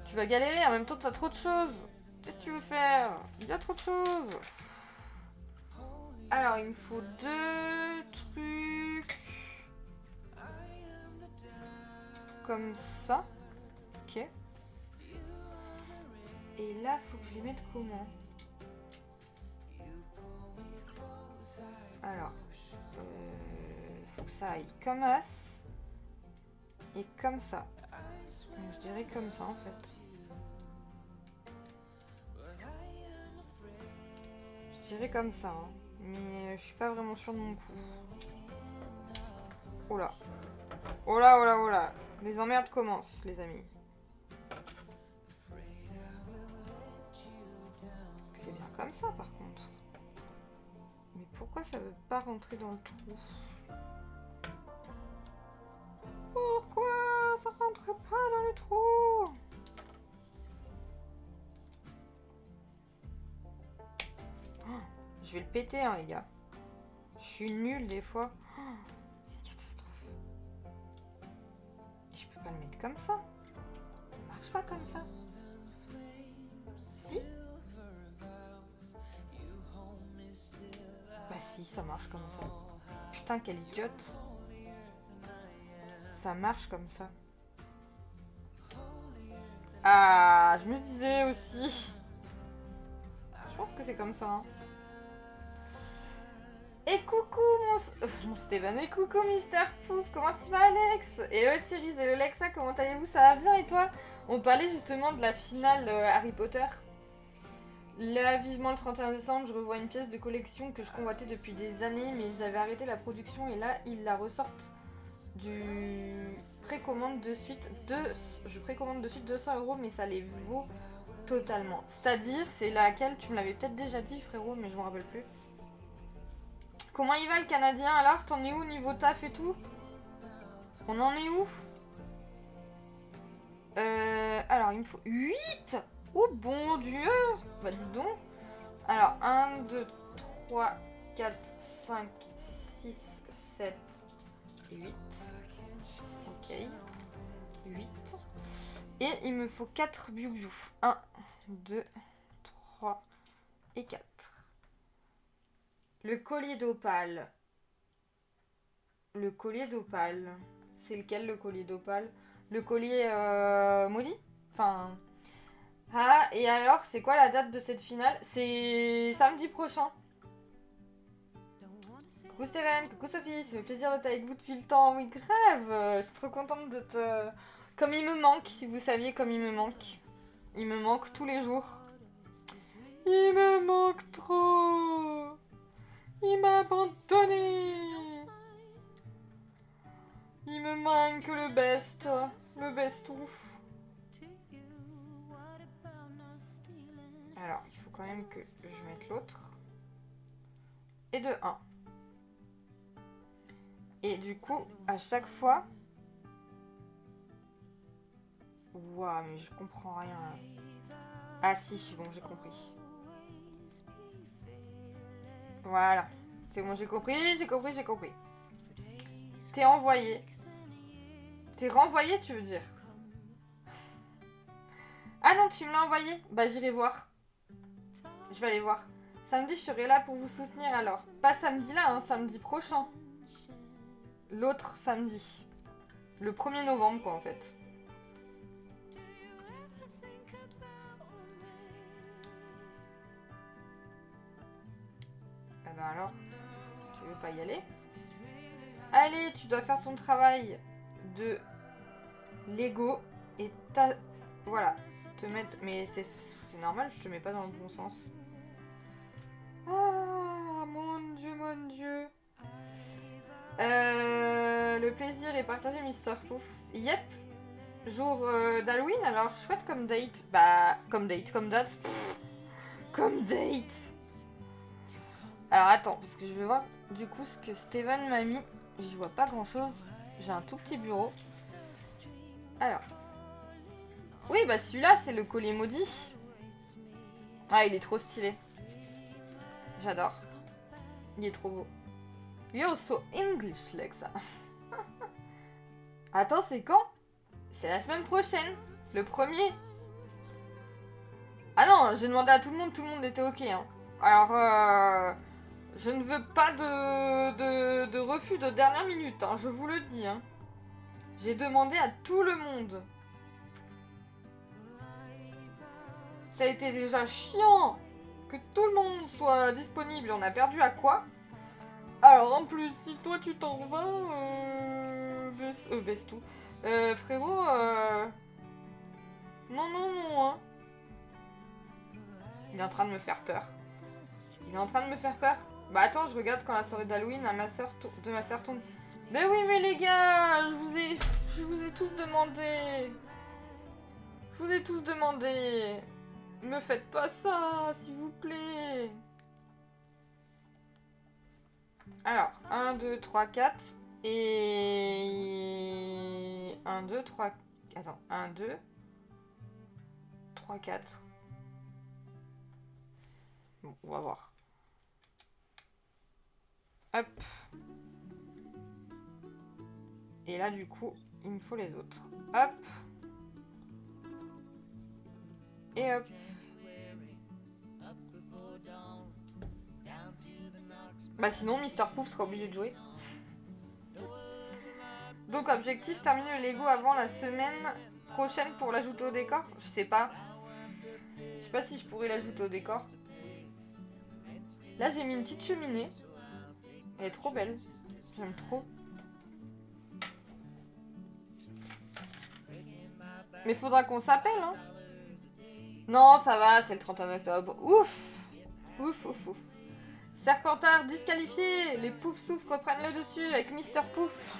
Tu vas galérer, en même temps, t'as trop de choses. Qu'est-ce que tu veux faire? Il y a trop de choses. Alors, il me faut 2 trucs. Comme ça. Ok. Et là, faut que je les mette comment? Alors, faut que ça aille comme as. Et comme ça. Donc, je dirais comme ça, en fait. Je dirais comme ça, hein. Mais je suis pas vraiment sûre de mon coup. Oh là. Oh là, oh là, oh là. Les emmerdes commencent, les amis. C'est bien comme ça, par contre. Mais pourquoi ça veut pas rentrer dans le trou? Pourquoi ça rentre pas dans le trou? Oh, je vais le péter, hein, les gars. Je suis nulle des fois. Oh, c'est une catastrophe. Je peux pas le mettre comme ça. Ça marche pas comme ça. Si? Bah si, ça marche comme ça. Putain, quelle idiote. Ça marche comme ça. Ah, je me disais aussi. Je pense que c'est comme ça. Hein. Et coucou mon Steven, et coucou Mister Pouf, comment tu vas Alex? Et Thierry et le Lexa, comment allez-vous? Ça va bien et toi? On parlait justement de la finale Harry Potter. Là, vivement le 31 décembre, je revois une pièce de collection que je convoitais depuis des années, mais ils avaient arrêté la production et là, ils la ressortent du précommande de suite. Je précommande de suite 200 €, mais ça les vaut totalement. C'est-à-dire, c'est laquelle? Tu me l'avais peut-être déjà dit, frérot, mais je me rappelle plus. Comment il va le Canadien alors? T'en es où niveau taf et tout? On en est où? Alors, il me faut 8. Oh bon Dieu. Bah dis donc. Alors, 1, 2, 3, 4, 5, 6, 7, 8. Ok. 8. Et il me faut 4 biou-biou. 1, 2, 3 et 4. Le collier d'opale. Le collier d'opale. C'est lequel le collier d'opale? Le collier maudit? Enfin... Ah, et alors, c'est quoi la date de cette finale? C'est samedi prochain. Coucou Steven, coucou Sophie, ça fait plaisir d'être avec vous depuis le temps. Oui, grave, je suis trop contente de te... Comme il me manque, si vous saviez comme il me manque. Il me manque tous les jours. Il me manque trop. Il m'a abandonné. Il me manque le best. Le best ouf. Alors, il faut quand même que je mette l'autre. Et de 1. Et du coup, à chaque fois... Ouah, mais je comprends rien. Ah si, c'est bon, j'ai compris. Voilà. C'est bon, j'ai compris. T'es envoyé. T'es renvoyé, tu veux dire? Ah non, tu me l'as envoyé? Bah j'irai voir. Je vais aller voir. Samedi, je serai là pour vous soutenir alors. Pas samedi là, hein, samedi prochain. L'autre samedi. Le 1er novembre, quoi, en fait. Ah bah alors, tu veux pas y aller? Allez, tu dois faire ton travail de Lego et ta... Voilà. Te mettre... Mais c'est normal, je te mets pas dans le bon sens. Ah, mon dieu, mon dieu. Le plaisir est partagé, Mister Pouf. Yep. Jour d'Halloween, alors chouette comme date. Bah, comme date, comme date. Pff, comme date. Alors attends, parce que je vais voir du coup ce que Steven m'a mis. J'y vois pas grand chose. J'ai un tout petit bureau. Alors. Oui, bah celui-là, c'est le collier maudit. Ah, il est trop stylé. J'adore. Il est trop beau. You're so English, Lexa. Attends, c'est quand? C'est la semaine prochaine. Le 1er. Ah non, j'ai demandé à tout le monde était ok. Hein. Alors, je ne veux pas de refus de dernière minute, hein, je vous le dis. Hein. J'ai demandé à tout le monde. Ça a été déjà chiant que tout le monde soit disponible. On a perdu à quoi? Alors en plus, si toi tu t'en vas, baisse tout. Frérot, non, non, non, hein. Il est en train de me faire peur. Il est en train de me faire peur. Bah attends, je regarde quand la soirée d'Halloween de ma sœur tombe. Mais oui, mais les gars, je vous ai tous demandé. Je vous ai tous demandé. Me faites pas ça, s'il vous plaît. Alors, 1, 2, 3, 4. Et... 1, 2, 3... Attends, 1, 2... 3, 4. Bon, on va voir. Hop. Et là, du coup, il me faut les autres. Hop. Et hop. Bah sinon, Mister Pouf sera obligé de jouer. Donc, objectif, terminer le Lego avant la semaine prochaine pour l'ajouter au décor. Je sais pas. Je sais pas si je pourrais l'ajouter au décor. Là, j'ai mis une petite cheminée. Elle est trop belle. J'aime trop. Mais faudra qu'on s'appelle, hein. Non, ça va, c'est le 31 octobre. Ouf. Ouf, ouf, ouf. Serpentard disqualifié. Les poufs souffles reprennent le dessus avec Mister Pouf.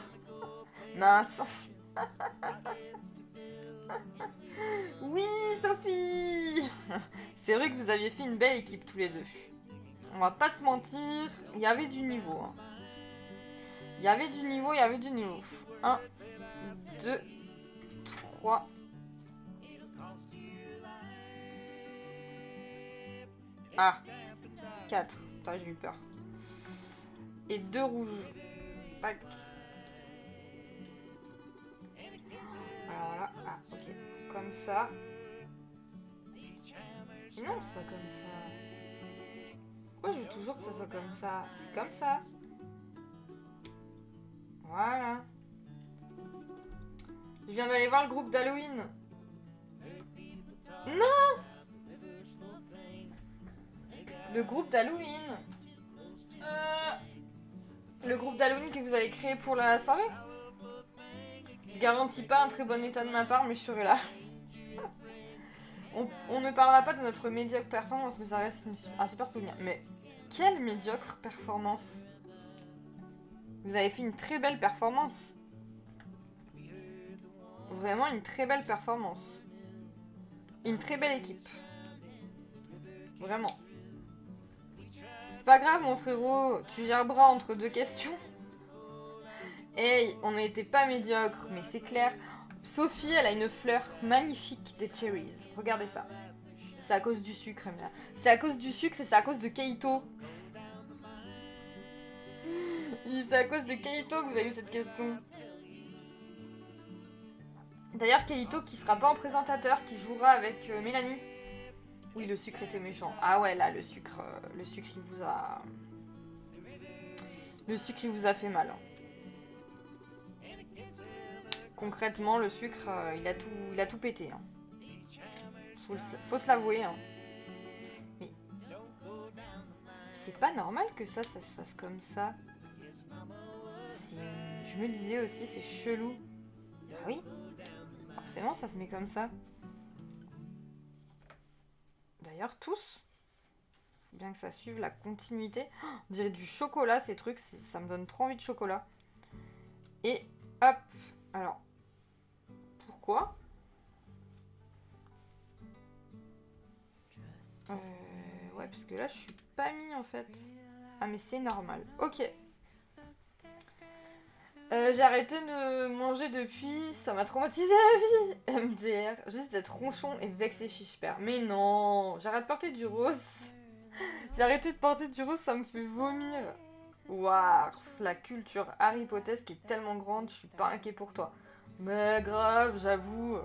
Mince. Oui, Sophie. C'est vrai que vous aviez fait une belle équipe tous les deux. On va pas se mentir, il y avait du niveau. Hein. Il y avait du niveau, il y avait du niveau. 1, 2, 3. Ah, 4. Putain, j'ai eu peur. Et 2 rouges. Pac. Voilà. Ah, ok. Comme ça. Non, c'est pas comme ça. Pourquoi je veux toujours que ça soit comme ça? C'est comme ça. Voilà. Je viens d'aller voir le groupe d'Halloween. Non! Le groupe d'Halloween. Le groupe d'Halloween que vous avez créé pour la soirée. Je garantis pas un très bon état de ma part, mais je serai là. On ne parlera pas de notre médiocre performance, mais ça reste un super souvenir. Mais quelle médiocre performance! Vous avez fait une très belle performance. Vraiment une très belle performance. Une très belle équipe. Vraiment. C'est pas grave mon frérot, tu gerberas entre deux questions. Hey, on n'était pas médiocre, mais c'est clair. Sophie, elle a une fleur magnifique des cherries. Regardez ça. C'est à cause du sucre, c'est à cause du sucre et c'est à cause de Keito. C'est à cause de Kaito que vous avez eu cette question. D'ailleurs, Kaito qui sera pas en présentateur, qui jouera avec Mélanie. Oui, le sucre était méchant. Ah ouais, là, le sucre, il vous a... Le sucre, il vous a fait mal. Concrètement, le sucre, il a tout pété. Hein. Faut se l'avouer. Hein. Mais c'est pas normal que ça se fasse comme ça. Je me disais aussi, c'est chelou. Bah oui, forcément, ça se met comme ça. D'ailleurs, tous, faut bien que ça suive la continuité. Oh, on dirait du chocolat, ces trucs, ça me donne trop envie de chocolat. Et hop, alors, pourquoi ouais, parce que là, je suis pas mis en fait. Ah, mais c'est normal. Ok. J'ai arrêté de manger depuis, ça m'a traumatisé la vie. MDR, juste d'être ronchon et vexé chiche-père. Mais non, j'arrête de porter du rose. J'ai arrêté de porter du rose, ça me fait vomir. Waouh, la culture Harry Potter qui est tellement grande, je suis pas inquiet pour toi. Mais grave, j'avoue.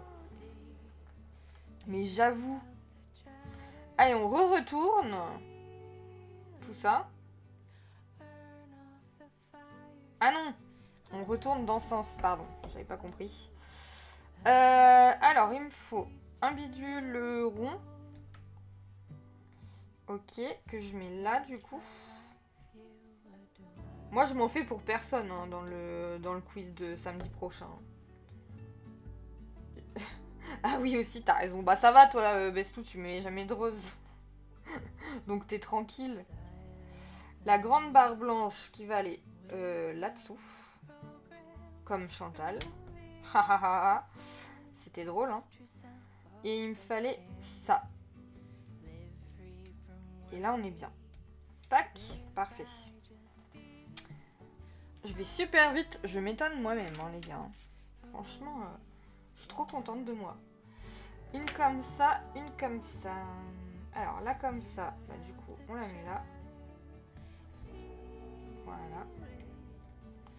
Mais j'avoue. Allez, on retourne tout ça. Ah non, on retourne dans ce sens, pardon, j'avais pas compris. Alors, il me faut un bidule rond. Ok, que je mets là du coup. Moi, je m'en fais pour personne hein, dans le quiz de samedi prochain. Ah oui, aussi, t'as raison. Bah ça va, toi, Bestou, tu mets jamais de rose. Donc t'es tranquille. La grande barre blanche qui va aller là-dessous. Comme Chantal. C'était drôle, hein. Et il me fallait ça. Et là, on est bien. Tac, parfait. Je vais super vite. Je m'étonne moi-même, hein, les gars. Franchement, je suis trop contente de moi. Une comme ça, une comme ça. Alors là, comme ça, bah, du coup, on la met là. Voilà.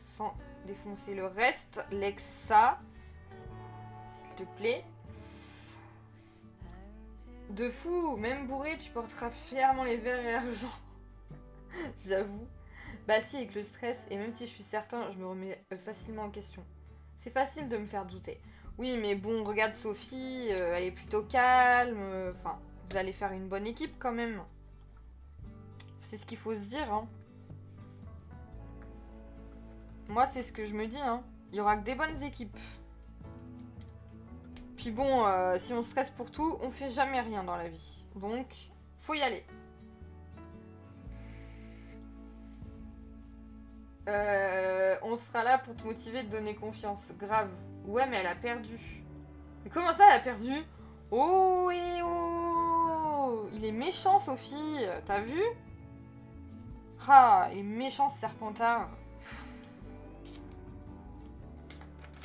Sans défoncer le reste. Lexa, s'il te plaît. De fou, même bourré, tu porteras fièrement les verres et argent. J'avoue. Bah si, avec le stress, et même si je suis certain, je me remets facilement en question. C'est facile de me faire douter. Oui, mais bon, regarde Sophie, elle est plutôt calme. Enfin, vous allez faire une bonne équipe quand même. C'est ce qu'il faut se dire, hein. Moi, c'est ce que je me dis, hein. Il y aura que des bonnes équipes. Puis bon, si on stresse pour tout, on fait jamais rien dans la vie. Donc, faut y aller. On sera là pour te motiver, te donner confiance. Grave. Ouais, mais elle a perdu. Mais comment ça, elle a perdu? Oh, et oh! Il est méchant, Sophie. T'as vu? Ah, il est méchant, ce Serpentard.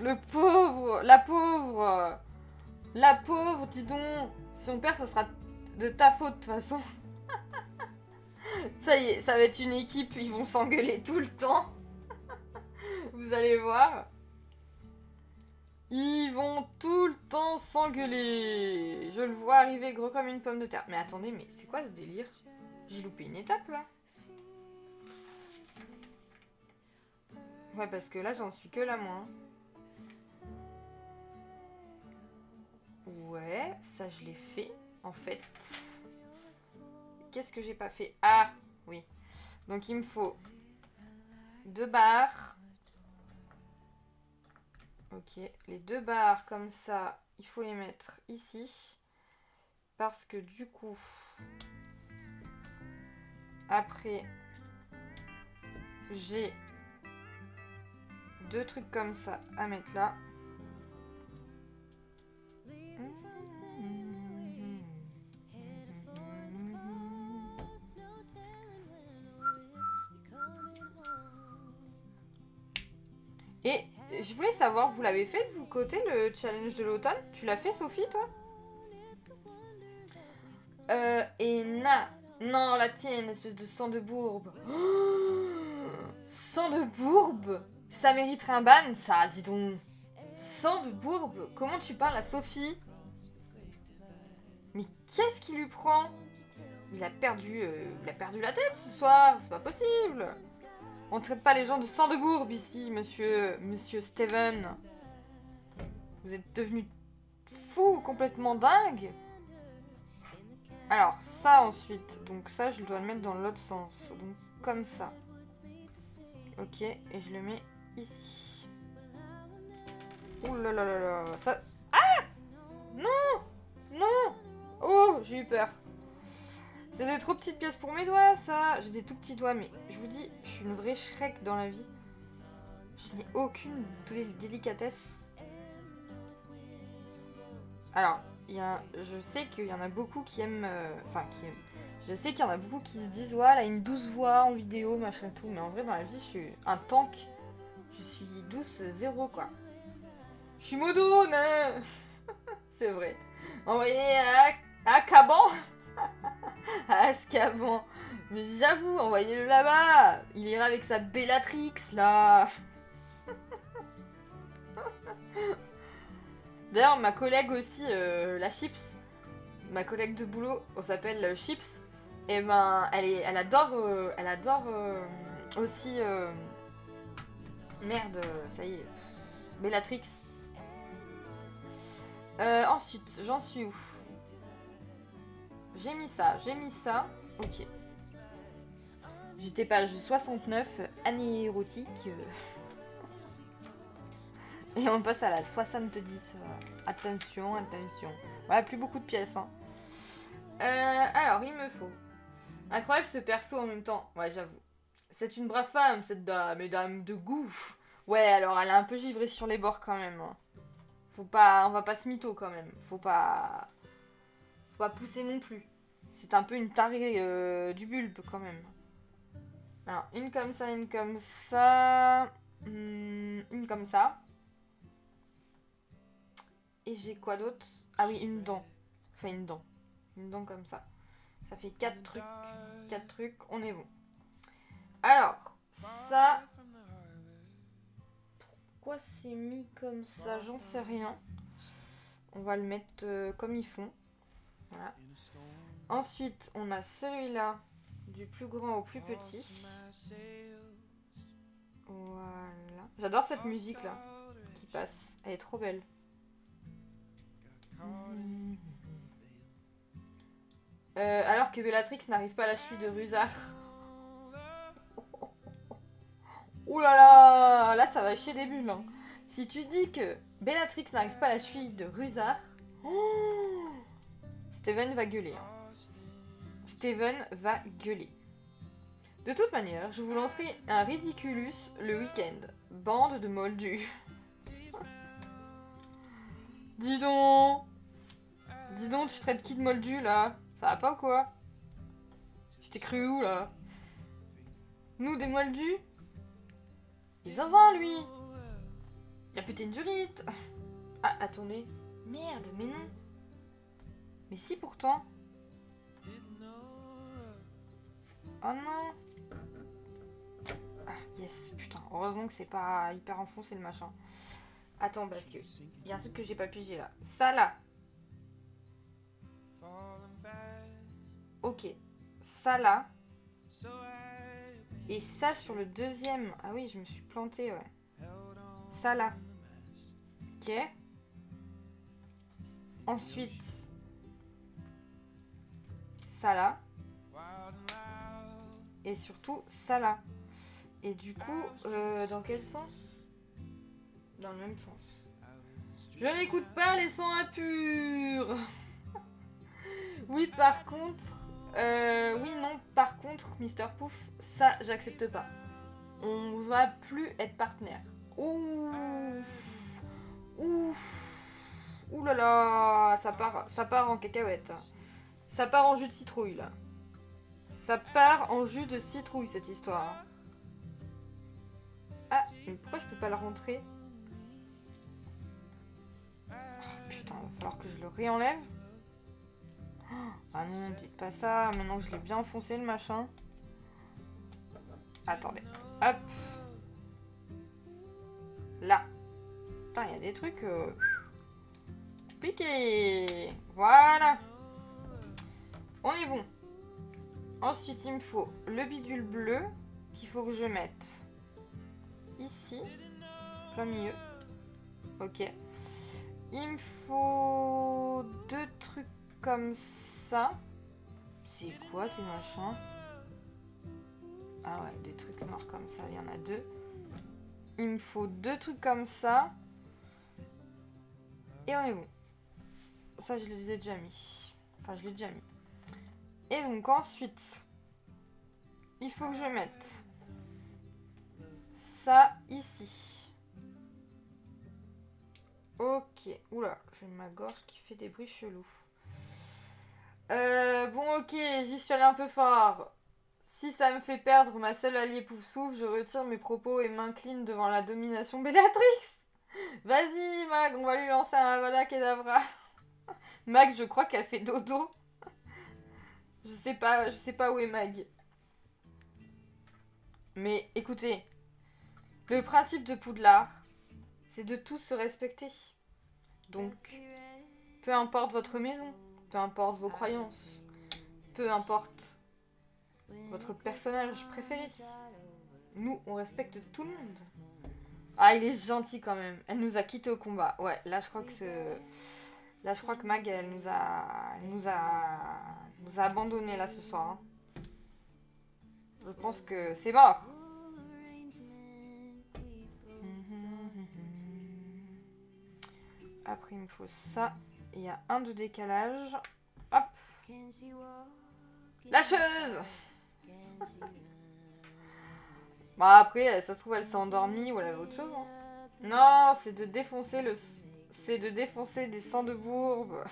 Le pauvre! La pauvre! La pauvre, dis donc! Si on perd, ça sera de ta faute, de toute façon. Ça y est, ça va être une équipe, ils vont s'engueuler tout le temps. Vous allez voir. Ils vont tout le temps s'engueuler. Je le vois arriver gros comme une pomme de terre. Mais attendez, mais c'est quoi ce délire? J'ai loupé une étape là. Ouais, parce que là, j'en suis que là, moi. Ouais, ça je l'ai fait, en fait. Qu'est-ce que j'ai pas fait? Ah, oui. Donc il me faut 2 barres. Ok, les 2 barres comme ça, il faut les mettre ici. Parce que du coup, après, j'ai 2 trucs comme ça à mettre là. Et je voulais savoir, vous l'avez fait de vous côté le challenge de l'automne? Tu l'as fait, Sophie, toi? Et non, la tienne, espèce de sang de bourbe. Sang de bourbe. Ça mériterait un ban, ça, dis donc. Sang de bourbe. Comment tu parles à Sophie? Mais qu'est-ce qui lui prend? Il a perdu la tête ce soir. C'est pas possible. On traite pas les gens de sang de bourbe ici, monsieur Steven. Vous êtes devenu fou, complètement dingue. Alors, ça ensuite. Donc ça, je dois le mettre dans l'autre sens. Donc comme ça. Ok, et je le mets ici. Ouh là là là là. Ça... Ah! Non! Non! Oh, j'ai eu peur. C'est des trop petites pièces pour mes doigts, ça. J'ai des tout petits doigts, mais je vous dis, je suis une vraie Shrek dans la vie. Je n'ai aucune délicatesse. Alors, je sais qu'il y en a beaucoup qui aiment... je sais qu'il y en a beaucoup qui se disent, ouais, elle a une douce voix en vidéo, machin tout. Mais en vrai, dans la vie, je suis un tank. Je suis douce zéro, quoi. Je suis modo, né. C'est vrai. Envoyé à Caban. À Azkaban. Mais j'avoue, envoyez-le là-bas. Il ira avec sa Bellatrix, là. D'ailleurs, ma collègue aussi, la Chips, ma collègue de boulot, on s'appelle Chips. Et ben, elle adore aussi... Merde, ça y est. Bellatrix. Ensuite, j'en suis où? J'ai mis ça. Ok. J'étais page 69, année érotique. Et on passe à la 70. Attention. Voilà, plus beaucoup de pièces. Hein. Alors, il me faut... Incroyable ce perso en même temps. Ouais, j'avoue. C'est une brave femme, cette dame, et dame de goût. Ouais, alors elle est un peu givrée sur les bords quand même. Hein. On va pas se mytho quand même. Faut pas pousser non plus. C'est un peu une tarée du bulbe quand même. Alors, une comme ça. Une comme ça. Et j'ai quoi d'autre? Ah oui, une dent. Enfin, une dent. Une dent comme ça. Ça fait 4 trucs. 4 trucs, on est bon. Alors, ça... Pourquoi c'est mis comme ça? J'en sais rien. On va le mettre comme ils font. Voilà. Ensuite, on a celui-là, du plus grand au plus petit. Voilà. J'adore cette musique-là qui passe. Elle est trop belle. Alors que Bellatrix n'arrive pas à la cheville de Rusard. Ouh là là! Là, ça va chier des bulles. Hein. Si tu dis que Bellatrix n'arrive pas à la cheville de Rusard... Oh, Steven va gueuler. Hein. Steven va gueuler. De toute manière, je vous lancerai un Ridiculus le week-end. Bande de moldus. Dis donc, tu traites qui de moldu là? Ça va pas ou quoi? Je t'ai cru où là? Nous des moldus? Il est zinzin lui! Il a pété une durite! Ah, attendez. Merde, mais non! Mais si pourtant! Oh non! Ah, yes, putain, heureusement que c'est pas hyper enfoncé le machin. Attends, parce que il y a un truc que j'ai pas pigé là. Ça là! Ok, ça là. Et ça sur le deuxième. Ah oui, je me suis plantée, ouais. Ça là. Ok. Ensuite, ça là. Et surtout, ça là. Et du coup, dans quel sens? Dans le même sens. Je n'écoute pas les sons impurs. Oui, par contre... oui, non, par contre, Mr. Pouf, ça, j'accepte pas. On va plus être partenaire. Ouf. Ouh là là, ça part en cacahuète. Ça part en jus de citrouille, là. Ça part en jus de citrouille, cette histoire. Ah, mais pourquoi je peux pas le rentrer? Oh, putain, va falloir que je le réenlève. Ah non, dites pas ça. Maintenant que je l'ai bien enfoncé, le machin. Attendez. Hop. Là. Putain, il y a des trucs... Piqué. Voilà. On est bon. Ensuite, il me faut le bidule bleu qu'il faut que je mette ici, plein milieu. Ok. Il me faut 2 trucs comme ça. C'est quoi ces machins? Ah ouais, des trucs noirs comme ça, il y en a 2. Il me faut 2 trucs comme ça. Et on est bon. Ça, je les ai déjà mis. Enfin, je l'ai déjà mis. Et donc ensuite, il faut que je mette ça ici. Ok. Oula, j'ai ma gorge qui fait des bruits chelous. Bon, ok, j'y suis allée un peu fort. Si ça me fait perdre ma seule alliée Poufsouffle, je retire mes propos et m'incline devant la domination Bellatrix. Vas-y, Mag, on va lui lancer un Avada Kedavra. Mag, je crois qu'elle fait dodo. Je sais pas où est Mag. Mais écoutez, le principe de Poudlard, c'est de tous se respecter. Donc, peu importe votre maison, peu importe vos croyances, peu importe votre personnage préféré, nous, on respecte tout le monde. Ah, il est gentil quand même. Elle nous a quittés au combat. Ouais, là, je crois que Mag, elle nous a abandonnés là ce soir. Hein. Je pense que c'est mort. Après, il me faut ça. Il y a un de décalage. Hop. Lâcheuse. Bah après, ça se trouve, elle s'est endormie ou elle avait autre chose. Hein. Non, c'est de défoncer des sangs de bourbe.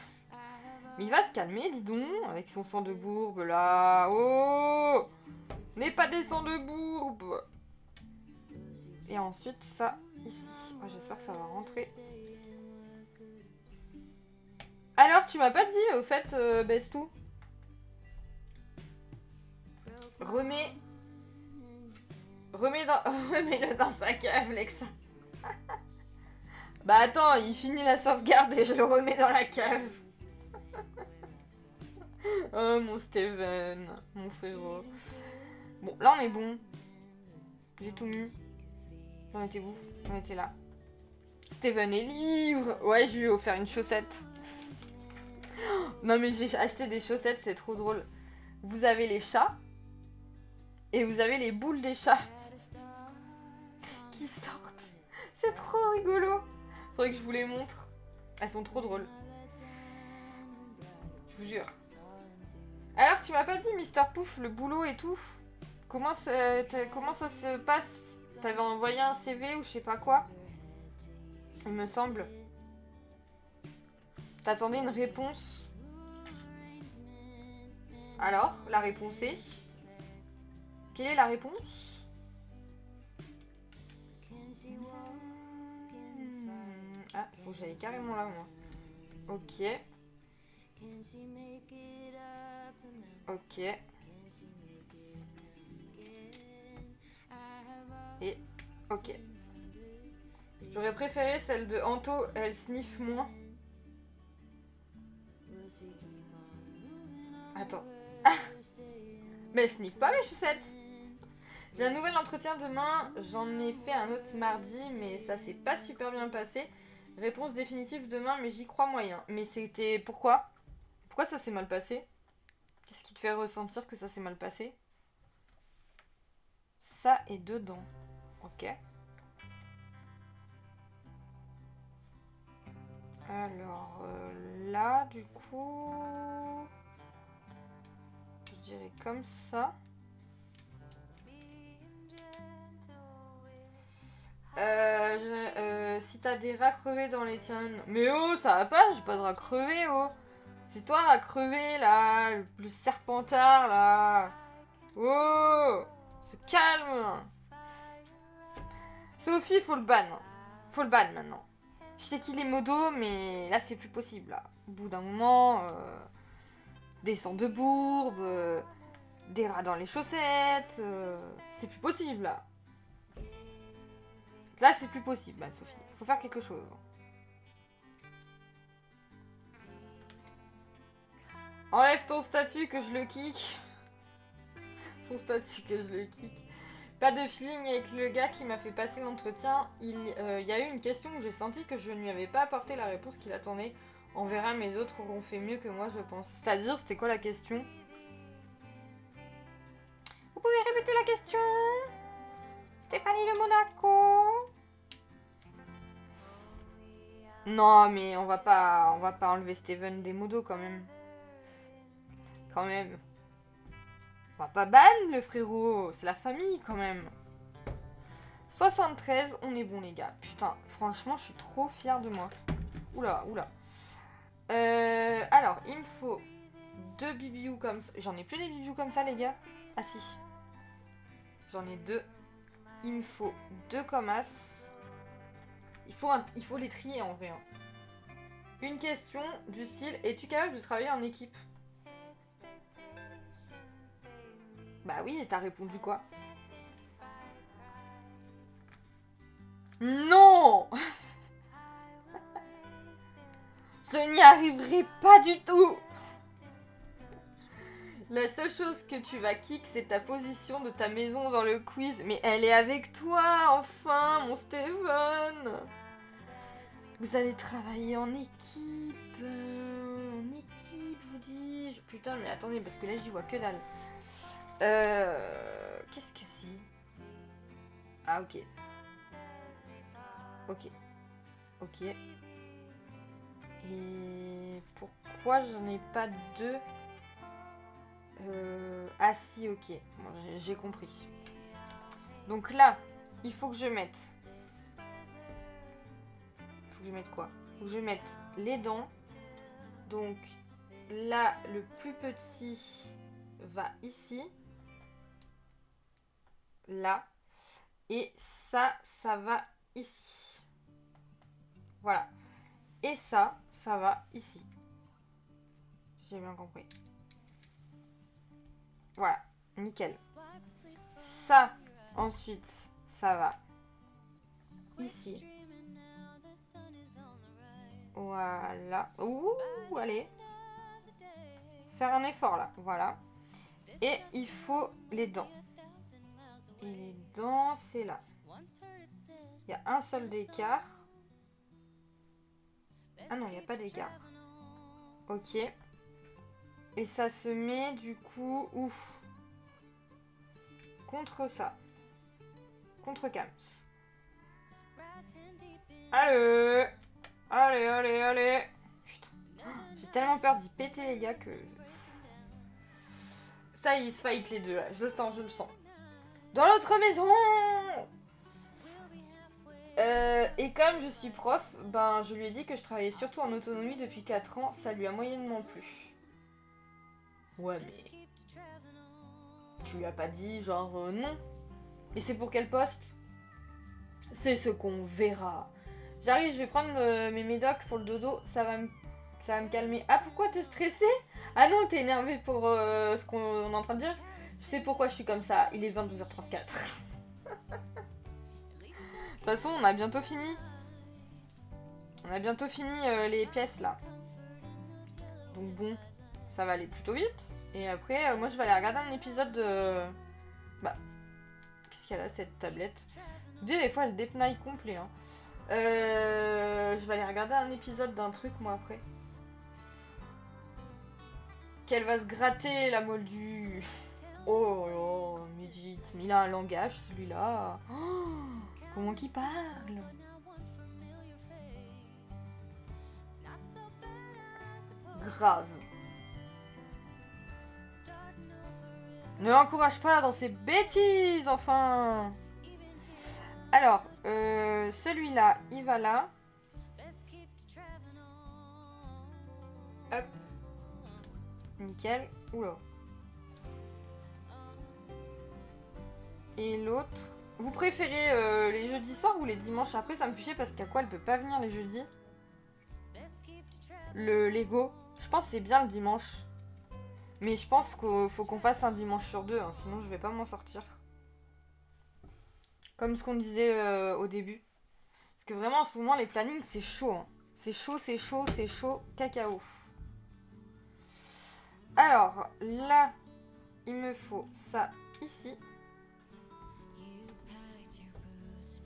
Mais il va se calmer, dis donc, avec son sang de bourbe là. Oh, n'est pas des sangs de bourbe. Et ensuite, ça ici. Oh, j'espère que ça va rentrer. Alors, tu m'as pas dit, au fait, Bestou? Remets-le dans sa cave, Lexa. Bah attends, il finit la sauvegarde et je le remets dans la cave. Oh mon Steven, mon frérot. Bon, là on est bon. J'ai tout mis. J'en étais où? On était là. Steven est libre. Ouais, je lui ai offert une chaussette. Non mais j'ai acheté des chaussettes, c'est trop drôle. Vous avez les chats. Et vous avez les boules des chats. Qui sortent. C'est trop rigolo. Faudrait que je vous les montre. Elles sont trop drôles. Je vous jure. Alors, tu m'as pas dit, Mister Pouf, le boulot et tout? Comment ça se passe? T'avais envoyé un CV ou je sais pas quoi? Il me semble. T'attendais une réponse. Alors, la réponse est... Quelle est la réponse? Ah, faut que j'aille carrément là, moi. Ok. Ok. Et... Ok. J'aurais préféré celle de Anto, elle sniffe moins. Attends. Mais elle sniffe pas mes chaussettes. J'ai un nouvel entretien demain, j'en ai fait un autre mardi, mais ça s'est pas super bien passé. Réponse définitive demain, mais j'y crois moyen. Mais c'était... Pourquoi? Pourquoi ça s'est mal passé? Qu'est-ce qui te fait ressentir que ça s'est mal passé? Ça est dedans. Ok. Alors, là, du coup... Je dirais comme ça. Si t'as des rats crevés dans les tiennes... Mais oh, ça va pas, j'ai pas de rats crevés, oh. C'est toi, rat crevé, là, le serpentard, là. Oh, se calme. Sophie, faut le ban. Faut le ban, maintenant. Je sais qu'il est modo, mais là, c'est plus possible, là. Au bout d'un moment, des sangs de bourbe, des rats dans les chaussettes, c'est plus possible, là. Là, c'est plus possible, bah, Sophie. Faut faire quelque chose. Enlève ton statut que je le kick. Son statut que je le kick. Pas de feeling avec le gars qui m'a fait passer l'entretien. Il y a eu une question où j'ai senti que je ne lui avais pas apporté la réponse qu'il attendait. On verra, mes autres auront fait mieux que moi, je pense. C'est-à-dire, c'était quoi la question? Vous pouvez répéter la question? Stéphanie de Monaco? Non, mais on va pas enlever Steven des modos quand même. Quand même. On va pas ban le frérot. C'est la famille quand même. 73, on est bon les gars. Putain, franchement, je suis trop fière de moi. Oula, oula. Alors, il me faut 2 bibiou comme ça. J'en ai plus des bibiou comme ça les gars? Ah si. J'en ai 2. Il me faut 2 comme as. Il faut les trier en vrai. Une question du style, es-tu capable de travailler en équipe? Bah oui, et t'as répondu quoi? Non. Je n'y arriverai pas du tout. La seule chose que tu vas kick, c'est ta position de ta maison dans le quiz. Mais elle est avec toi, enfin, mon Steven. Vous allez travailler en équipe. En équipe, vous dis-je. Putain, mais attendez, parce que là, j'y vois que dalle. Qu'est-ce que c'est? Ah, ok. Ok. Ok. Et pourquoi j'en ai pas 2? Ah si, ok. Bon, j'ai compris. Donc là, il faut que je mette... Faut que je mette quoi? Faut que je mette les dents. Donc là, le plus petit va ici. Là. Et ça va ici. Voilà. Et ça va ici. J'ai bien compris. Voilà, nickel. Ça, ensuite, ça va ici. Voilà. Ouh, allez. Faire un effort là, voilà. Et il faut les dents. Et les dents, c'est là. Il y a un seul d'écart. Ah non, il n'y a pas d'écart. Ok. Et ça se met du coup où? Contre ça. Contre Kams. Allez. Allez, allez, allez. Putain. J'ai tellement peur d'y péter les gars que... Ça, ils se fight les deux là. Je le sens, je le sens. Dans l'autre maison. Et comme je suis prof, ben je lui ai dit que je travaillais surtout en autonomie depuis 4 ans. Ça lui a moyennement plu. Ouais, mais... Tu lui as pas dit genre non. Et c'est pour quel poste? C'est ce qu'on verra. J'arrive, je vais prendre mes médocs pour le dodo. Ça va me calmer. Ah, pourquoi t'es stressé? Ah non, t'es énervé pour ce qu'on est en train de dire. Je sais pourquoi je suis comme ça. Il est 22h34. De toute façon, on a bientôt fini. On a bientôt fini les pièces là. Donc bon, ça va aller plutôt vite. Et après, moi je vais aller regarder un épisode de... Bah, qu'est-ce qu'il y a là, cette tablette? Des fois, elle dépnaille complet. Hein. Je vais aller regarder un épisode d'un truc moi après. Qu'elle va se gratter la moldue. Oh, Midget. Mais il a un langage celui-là. Oh, comment qu'il parle? Grave. Ne l'encourage pas dans ses bêtises, enfin. Alors, celui-là, il va là. Hop. Nickel. Oula. Et l'autre... Vous préférez les jeudis soirs ou les dimanches? Après, ça me fait chier parce qu'à quoi elle peut pas venir les jeudis? Le Lego. Je pense que c'est bien le dimanche. Mais je pense qu'il faut qu'on fasse un dimanche sur 2, hein, sinon je vais pas m'en sortir. Comme ce qu'on disait au début. Parce que vraiment, en ce moment, les plannings, c'est chaud. Hein. C'est chaud, c'est chaud, c'est chaud. Cacao. Alors, là, il me faut ça ici.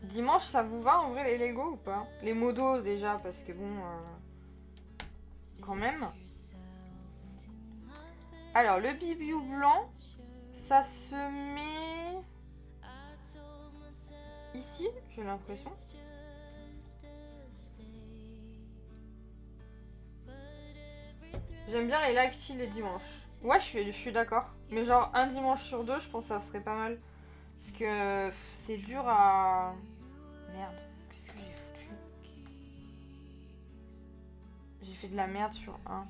Dimanche, ça vous va en vrai les Lego ou pas? Les modos déjà, parce que bon... quand même. Alors, le bibiou blanc, ça se met... ici, j'ai l'impression. J'aime bien les live chill les dimanches. Ouais, je suis d'accord. Mais genre, un dimanche sur deux, je pense que ça serait pas mal. Parce que c'est dur à... Merde, qu'est-ce que j'ai foutu? J'ai fait de la merde sur un.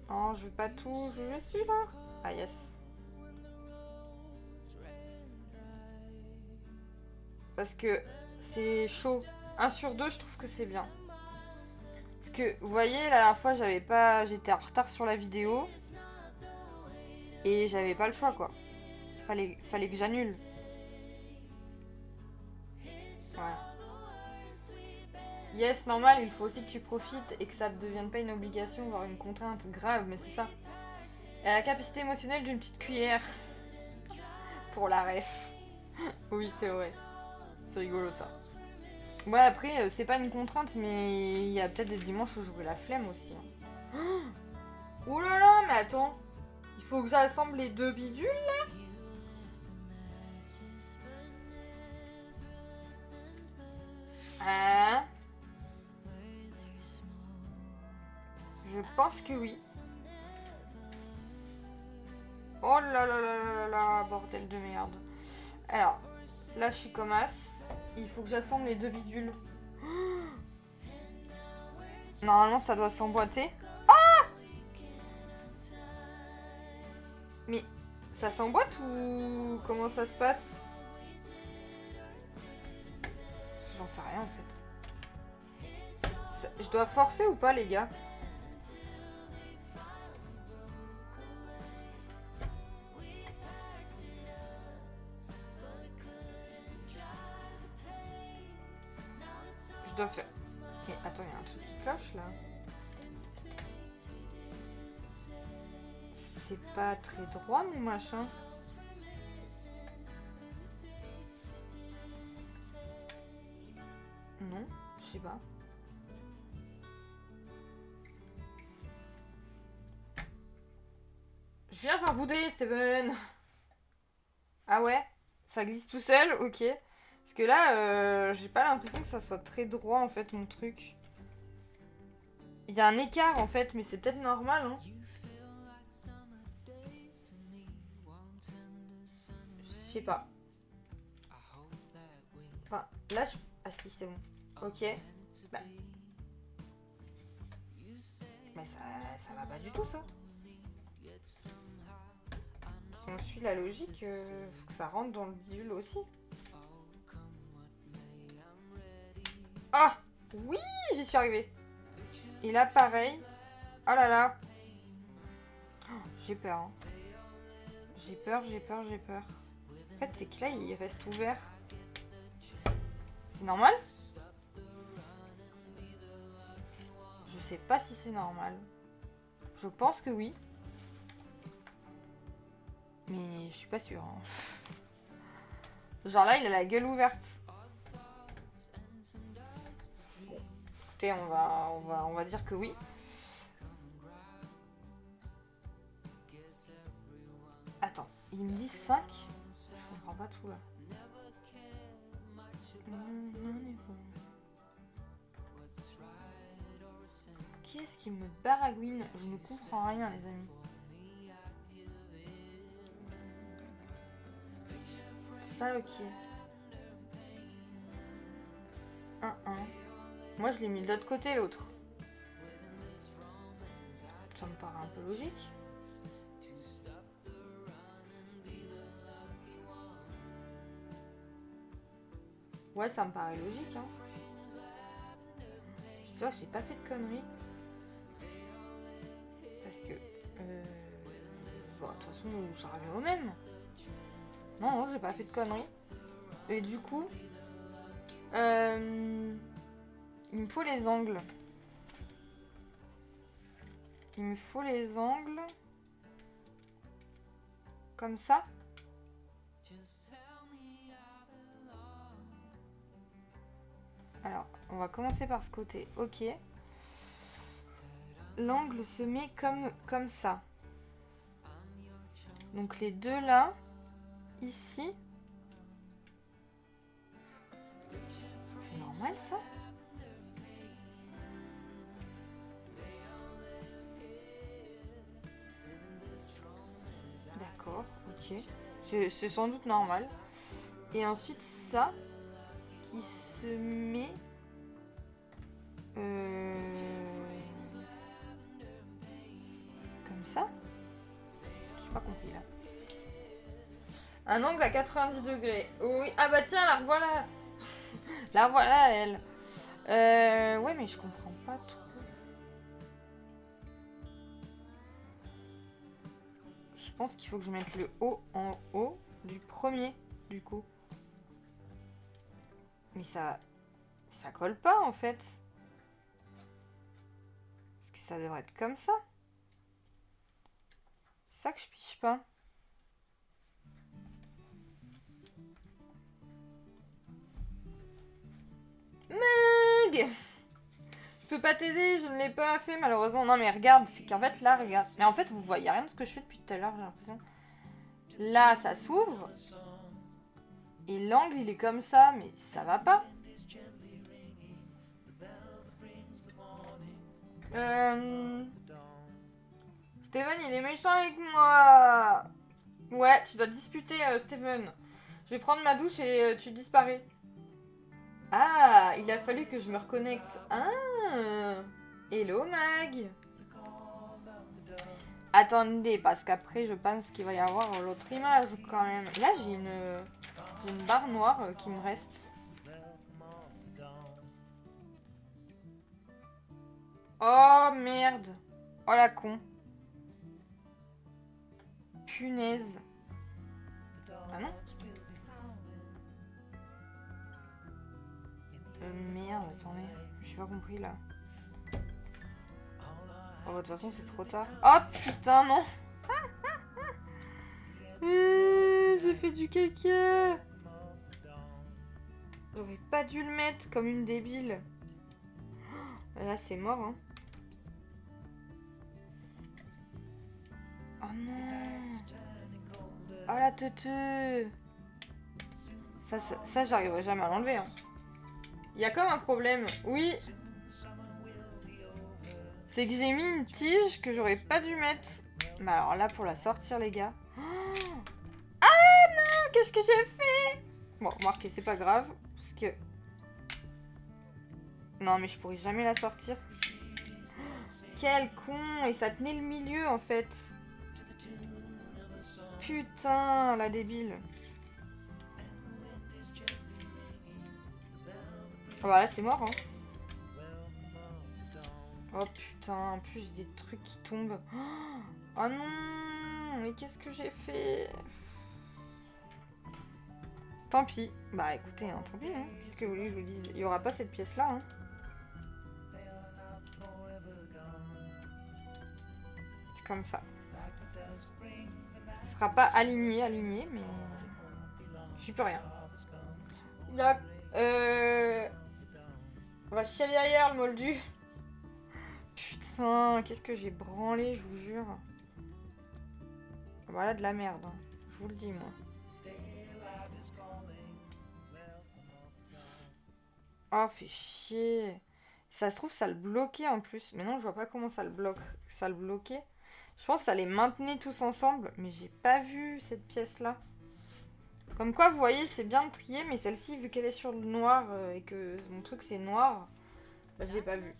Oh, je veux pas tout, je veux juste celui-là. Ah yes. Parce que c'est chaud. Un sur deux, je trouve que c'est bien. Parce que, vous voyez, la dernière fois, j'étais en retard sur la vidéo. Et j'avais pas le choix, quoi. Fallait que j'annule. Voilà. Yes, normal, il faut aussi que tu profites et que ça ne devienne pas une obligation, voire une contrainte grave, mais c'est ça. Et la capacité émotionnelle d'une petite cuillère. Pour la ref. Oui, c'est vrai. C'est rigolo, ça. Ouais, après, c'est pas une contrainte, mais il y a peut-être des dimanches où j'aurai la flemme aussi. Hein. Oh là là, mais attends. Il faut que j'assemble les deux bidules, là? Hein? Je pense que oui. Oh là là là là là, bordel de merde. Alors, là, je suis comme as. Il faut que j'assemble les deux bidules. Normalement, ça doit s'emboîter. Ah! Mais ça s'emboîte ou comment ça se passe? J'en sais rien en fait. Je dois forcer ou pas, les gars? Je dois faire... Mais attends, il y a un truc qui cloche là. C'est pas très droit mon machin. Non, je sais pas. Je viens par bouder, Steven. Ah ouais? Ça glisse tout seul? Ok. Parce que là, j'ai pas l'impression que ça soit très droit en fait mon truc. Il y a un écart en fait, mais c'est peut-être normal, hein. Je sais pas. Enfin, là, je... Ah si, c'est bon. Ok. Bah. Mais ça va pas du tout, ça. Si on suit la logique, faut que ça rentre dans le bidule aussi. Ah! Oui, j'y suis arrivée. Et là, pareil. Oh là là. Oh, j'ai peur. Hein. J'ai peur, j'ai peur, j'ai peur. En fait, c'est que là, il reste ouvert. C'est normal? Je sais pas si c'est normal. Je pense que oui. Mais je suis pas sûre. Hein. Genre là, il a la gueule ouverte. Bon, écoutez, on va dire que oui. Attends, il me dit 5. Je comprends pas tout là. Qui est-ce qui me baragouine? Je ne comprends rien, les amis. Ça, ok. 1, 1. Moi, je l'ai mis de l'autre côté, l'autre. Ça me paraît un peu logique. Ouais, ça me paraît logique, hein. J'espère que j'ai pas fait de conneries. Parce que... Bah, de toute façon, ça revient au même. Non, non, j'ai pas fait de conneries. Et du coup, il me faut les angles. Il me faut les angles. Comme ça. Alors, on va commencer par ce côté. Ok. L'angle se met comme ça. Donc les deux là, ici. C'est normal ça? D'accord, ok. C'est sans doute normal. Et ensuite ça qui se met... comme ça? J'ai pas compris là. Un angle à 90 degrés. Oui. Ah bah tiens, la revoilà. La revoilà elle. Ouais mais je comprends pas trop. Je pense qu'il faut que je mette le haut en haut du premier du coup. Mais ça colle pas en fait. Parce que ça devrait être comme ça. C'est ça que je piche pas. Meg! Je peux pas t'aider, je ne l'ai pas fait malheureusement. Non mais regarde, c'est qu'en fait là, regarde. Mais en fait vous voyez rien de ce que je fais depuis tout à l'heure, j'ai l'impression. Là ça s'ouvre. Et l'angle il est comme ça, mais ça va pas. Steven il est méchant avec moi. Ouais, tu dois disputer Steven. Je vais prendre ma douche et tu disparais. Ah, il a fallu que je me reconnecte. Ah, hello Mag. Attendez, parce qu'après je pense qu'il va y avoir l'autre image quand même. Là j'ai une barre noire qui me reste. Oh merde. Oh la con. Punaise. Ah non. Merde, attendez. J'ai pas compris là. Oh, bah, de toute façon, c'est trop tard. Oh putain, non. J'ai fait du caca. J'aurais pas dû le mettre comme une débile. Là, c'est mort, hein. Oh non. Oh la teuteux. Ça j'arriverai jamais à l'enlever, hein. Il y a comme un problème. Oui. C'est que j'ai mis une tige que j'aurais pas dû mettre. Mais alors là, pour la sortir, les gars. Ah non, qu'est-ce que j'ai fait? Bon, remarquez, c'est pas grave. Parce que... Non, mais je pourrais jamais la sortir. Quel con. Et ça tenait le milieu, en fait. Putain, la débile. Oh, bah là, c'est mort, hein. Oh putain, en plus j'ai des trucs qui tombent. Oh non, mais qu'est-ce que j'ai fait? Tant pis. Bah écoutez, hein, tant pis. Hein. Qu'est-ce que vous voulez que je vous dise? Il n'y aura pas cette pièce-là. Hein. C'est comme ça. Ce sera pas aligné, mais... J'y peux rien. Là, on va chialer ailleurs, le moldu. Putain, qu'est-ce que j'ai branlé, je vous jure. Voilà de la merde, hein. Je vous le dis, moi. Oh, fait chier. Ça se trouve, ça le bloquait en plus. Mais non, je vois pas comment ça le bloque. Ça le bloquait. Je pense que ça les maintenait tous ensemble. Mais j'ai pas vu cette pièce-là. Comme quoi, vous voyez, c'est bien trié. Mais celle-ci, vu qu'elle est sur le noir et que mon truc c'est noir, bah, je l'ai pas vu.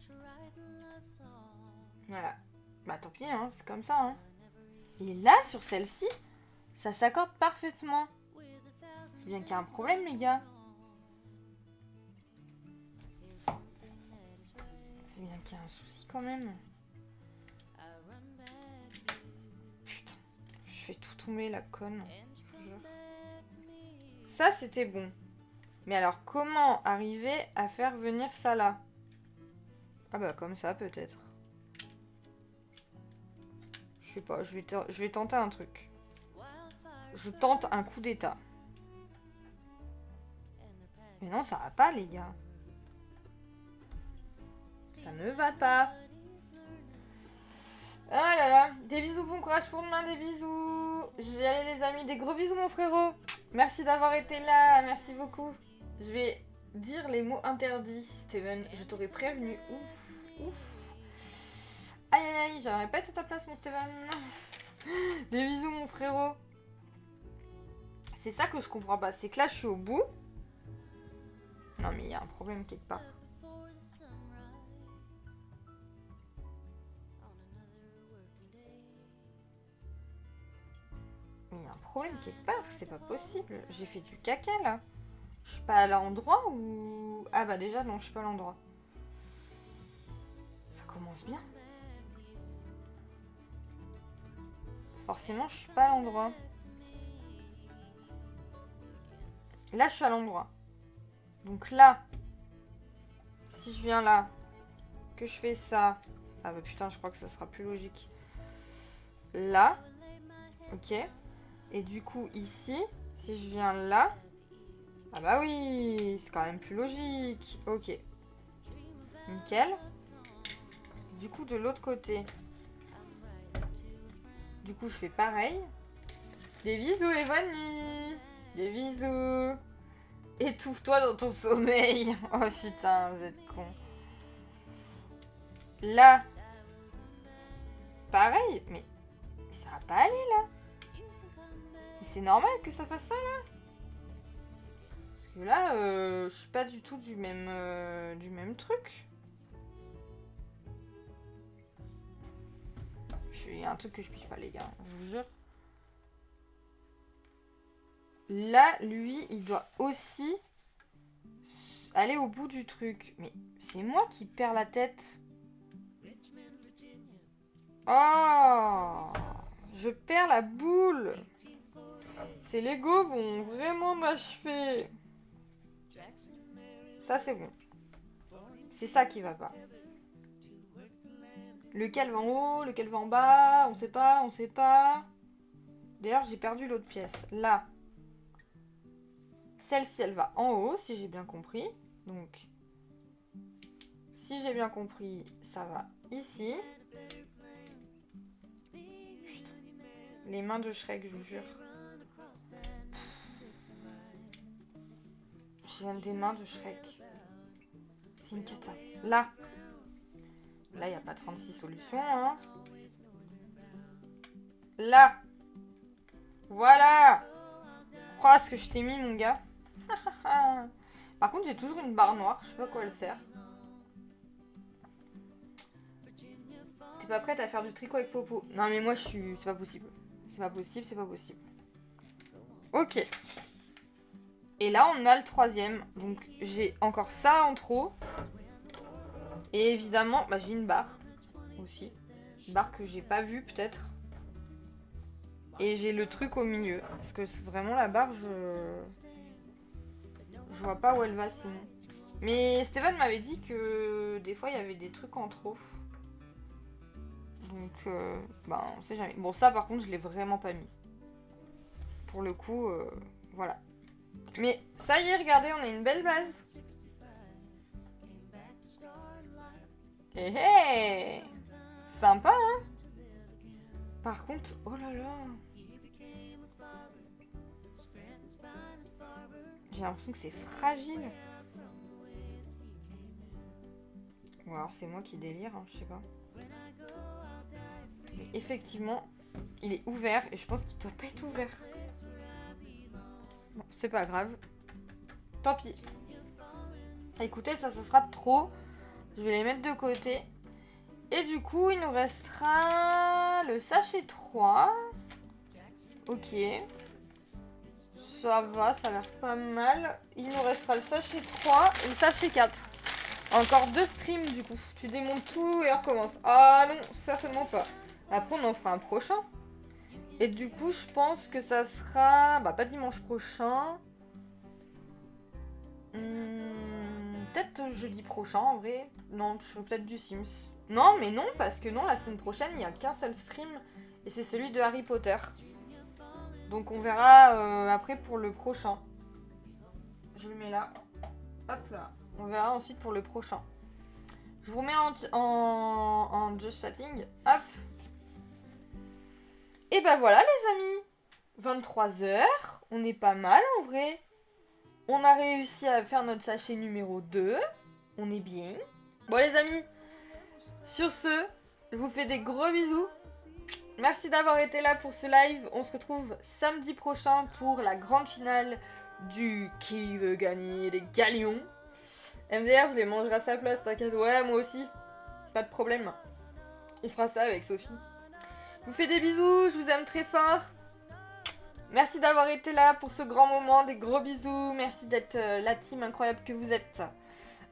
Voilà. Bah tant pis, hein, c'est comme ça. Hein. Et là, sur celle-ci, ça s'accorde parfaitement. C'est bien qu'il y a un problème, les gars. C'est bien qu'il y a un souci quand même. Putain, je fais tout tomber, la conne. Je vous jure. Ça, c'était bon. Mais alors, comment arriver à faire venir ça là? Ah bah, comme ça, peut-être. Je sais pas, je vais tenter un truc. Je tente un coup d'état. Mais non, ça va pas, les gars. Ça ne va pas. Ah là là. Des bisous, bon courage pour demain, des bisous. Je vais y aller, les amis. Des gros bisous, mon frérot. Merci d'avoir été là. Merci beaucoup. Je vais dire les mots interdits, Steven. Je t'aurais prévenu. Ouf. Ouf. Aïe aïe aïe, j'aimerais pas être à ta place, mon Steven. Des bisous, mon frérot. C'est ça que je comprends pas. C'est que là, je suis au bout. Non, mais il y a un problème quelque part. Mais il y a un problème quelque part. C'est pas possible. J'ai fait du caca, là. Je suis pas à l'endroit ou... Ah bah déjà, non, je suis pas à l'endroit. Ça commence bien. Forcément, je suis pas à l'endroit. Là, je suis à l'endroit. Donc là, si je viens là, que je fais ça... Ah bah putain, je crois que ça sera plus logique. Là. Ok. Et du coup, ici, si je viens là... Ah bah oui, c'est quand même plus logique. Ok. Nickel. Du coup, de l'autre côté... Du coup, je fais pareil. Des bisous et bonne nuit. Des bisous. Étouffe-toi dans ton sommeil. Oh putain, vous êtes cons. Là. Pareil. Mais ça va pas aller là. Mais c'est normal que ça fasse ça là. Parce que là, je suis pas du tout du même truc. Il y a un truc que je pige pas, les gars. Je vous jure. Là, lui, il doit aussi aller au bout du truc. Mais c'est moi qui perds la tête. Oh! Je perds la boule. Ces Legos vont vraiment m'achever. Ça, c'est bon. C'est ça qui va pas. Lequel va en haut, lequel va en bas, on sait pas, on sait pas. D'ailleurs, j'ai perdu l'autre pièce. Là. Celle-ci, elle va en haut, si j'ai bien compris. Donc, si j'ai bien compris, ça va ici. Putain. Les mains de Shrek, je vous jure. J'ai des mains de Shrek. C'est une cata. Là. Là, il n'y a pas 36 solutions. Hein. Là. Voilà. Crois ce que je t'ai mis, mon gars. Par contre, j'ai toujours une barre noire. Je sais pas à quoi elle sert. T'es pas prête à faire du tricot avec Popo? Non, mais moi, je suis... C'est pas possible. C'est pas possible, c'est pas possible. Ok. Et là, on a le troisième. Donc, j'ai encore ça en trop. Et évidemment, bah, j'ai une barre aussi. Une barre que j'ai pas vue, peut-être. Et j'ai le truc au milieu. Parce que vraiment, la barre, je vois pas où elle va sinon. Mais Steven m'avait dit que des fois, il y avait des trucs en trop. Donc, bah, on sait jamais. Bon, ça, par contre, je l'ai vraiment pas mis. Pour le coup, voilà. Mais ça y est, regardez, on a une belle base. Hé hé! Sympa, hein? Par contre, oh là là! J'ai l'impression que c'est fragile. Ou alors c'est moi qui délire, hein, je sais pas. Mais effectivement, il est ouvert et je pense qu'il doit pas être ouvert. Bon, c'est pas grave. Tant pis. Écoutez, ça sera trop. Je vais les mettre de côté. Et du coup, il nous restera le sachet 3. Ok. Ça va, ça a l'air pas mal. Il nous restera le sachet 3 et le sachet 4. Encore 2 streams du coup. Tu démontes tout et on recommence. Ah non, certainement pas. Après, on en fera un prochain. Et du coup, je pense que ça sera... Bah, pas dimanche prochain. Peut-être jeudi prochain, en vrai. Non, je ferai peut-être du Sims. Non, mais non, parce que non, la semaine prochaine, il n'y a qu'un seul stream. Et c'est celui de Harry Potter. Donc on verra après pour le prochain. Je le mets là. Hop là. On verra ensuite pour le prochain. Je vous remets en just chatting. Hop. Et bah voilà les amis. 23h. On est pas mal en vrai. On a réussi à faire notre sachet numéro 2. On est bien. Bon les amis. Sur ce, je vous fais des gros bisous. Merci d'avoir été là pour ce live. On se retrouve samedi prochain pour la grande finale du Qui veut gagner les galions. MDR, je les mangerai à sa place, t'inquiète. Ouais, moi aussi. Pas de problème. On fera ça avec Sophie. Je vous fais des bisous, je vous aime très fort. Merci d'avoir été là pour ce grand moment, des gros bisous. Merci d'être la team incroyable que vous êtes.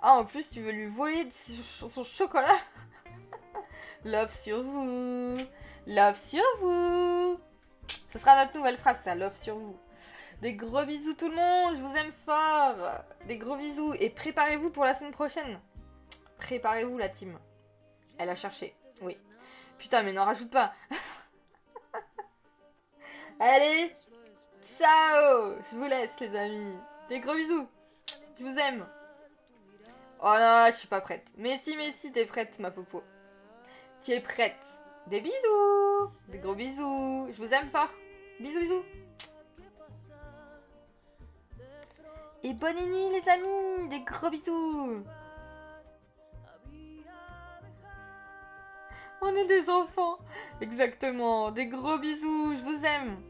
Ah, en plus, tu veux lui voler son chocolat. Love sur vous. Love sur vous. Ce sera notre nouvelle phrase, ça. Love sur vous. Des gros bisous tout le monde. Je vous aime fort. Des gros bisous. Et préparez-vous pour la semaine prochaine. Préparez-vous la team. Elle a cherché. Oui. Putain, mais n'en rajoute pas. Allez. Ciao. Je vous laisse les amis. Des gros bisous. Je vous aime. Oh non, je suis pas prête. Mais si, t'es prête ma popo. Tu es prête. Des bisous. Des gros bisous. Je vous aime fort. Bisous, bisous. Et bonne nuit les amis. Des gros bisous. On est des enfants. Exactement. Des gros bisous. Je vous aime.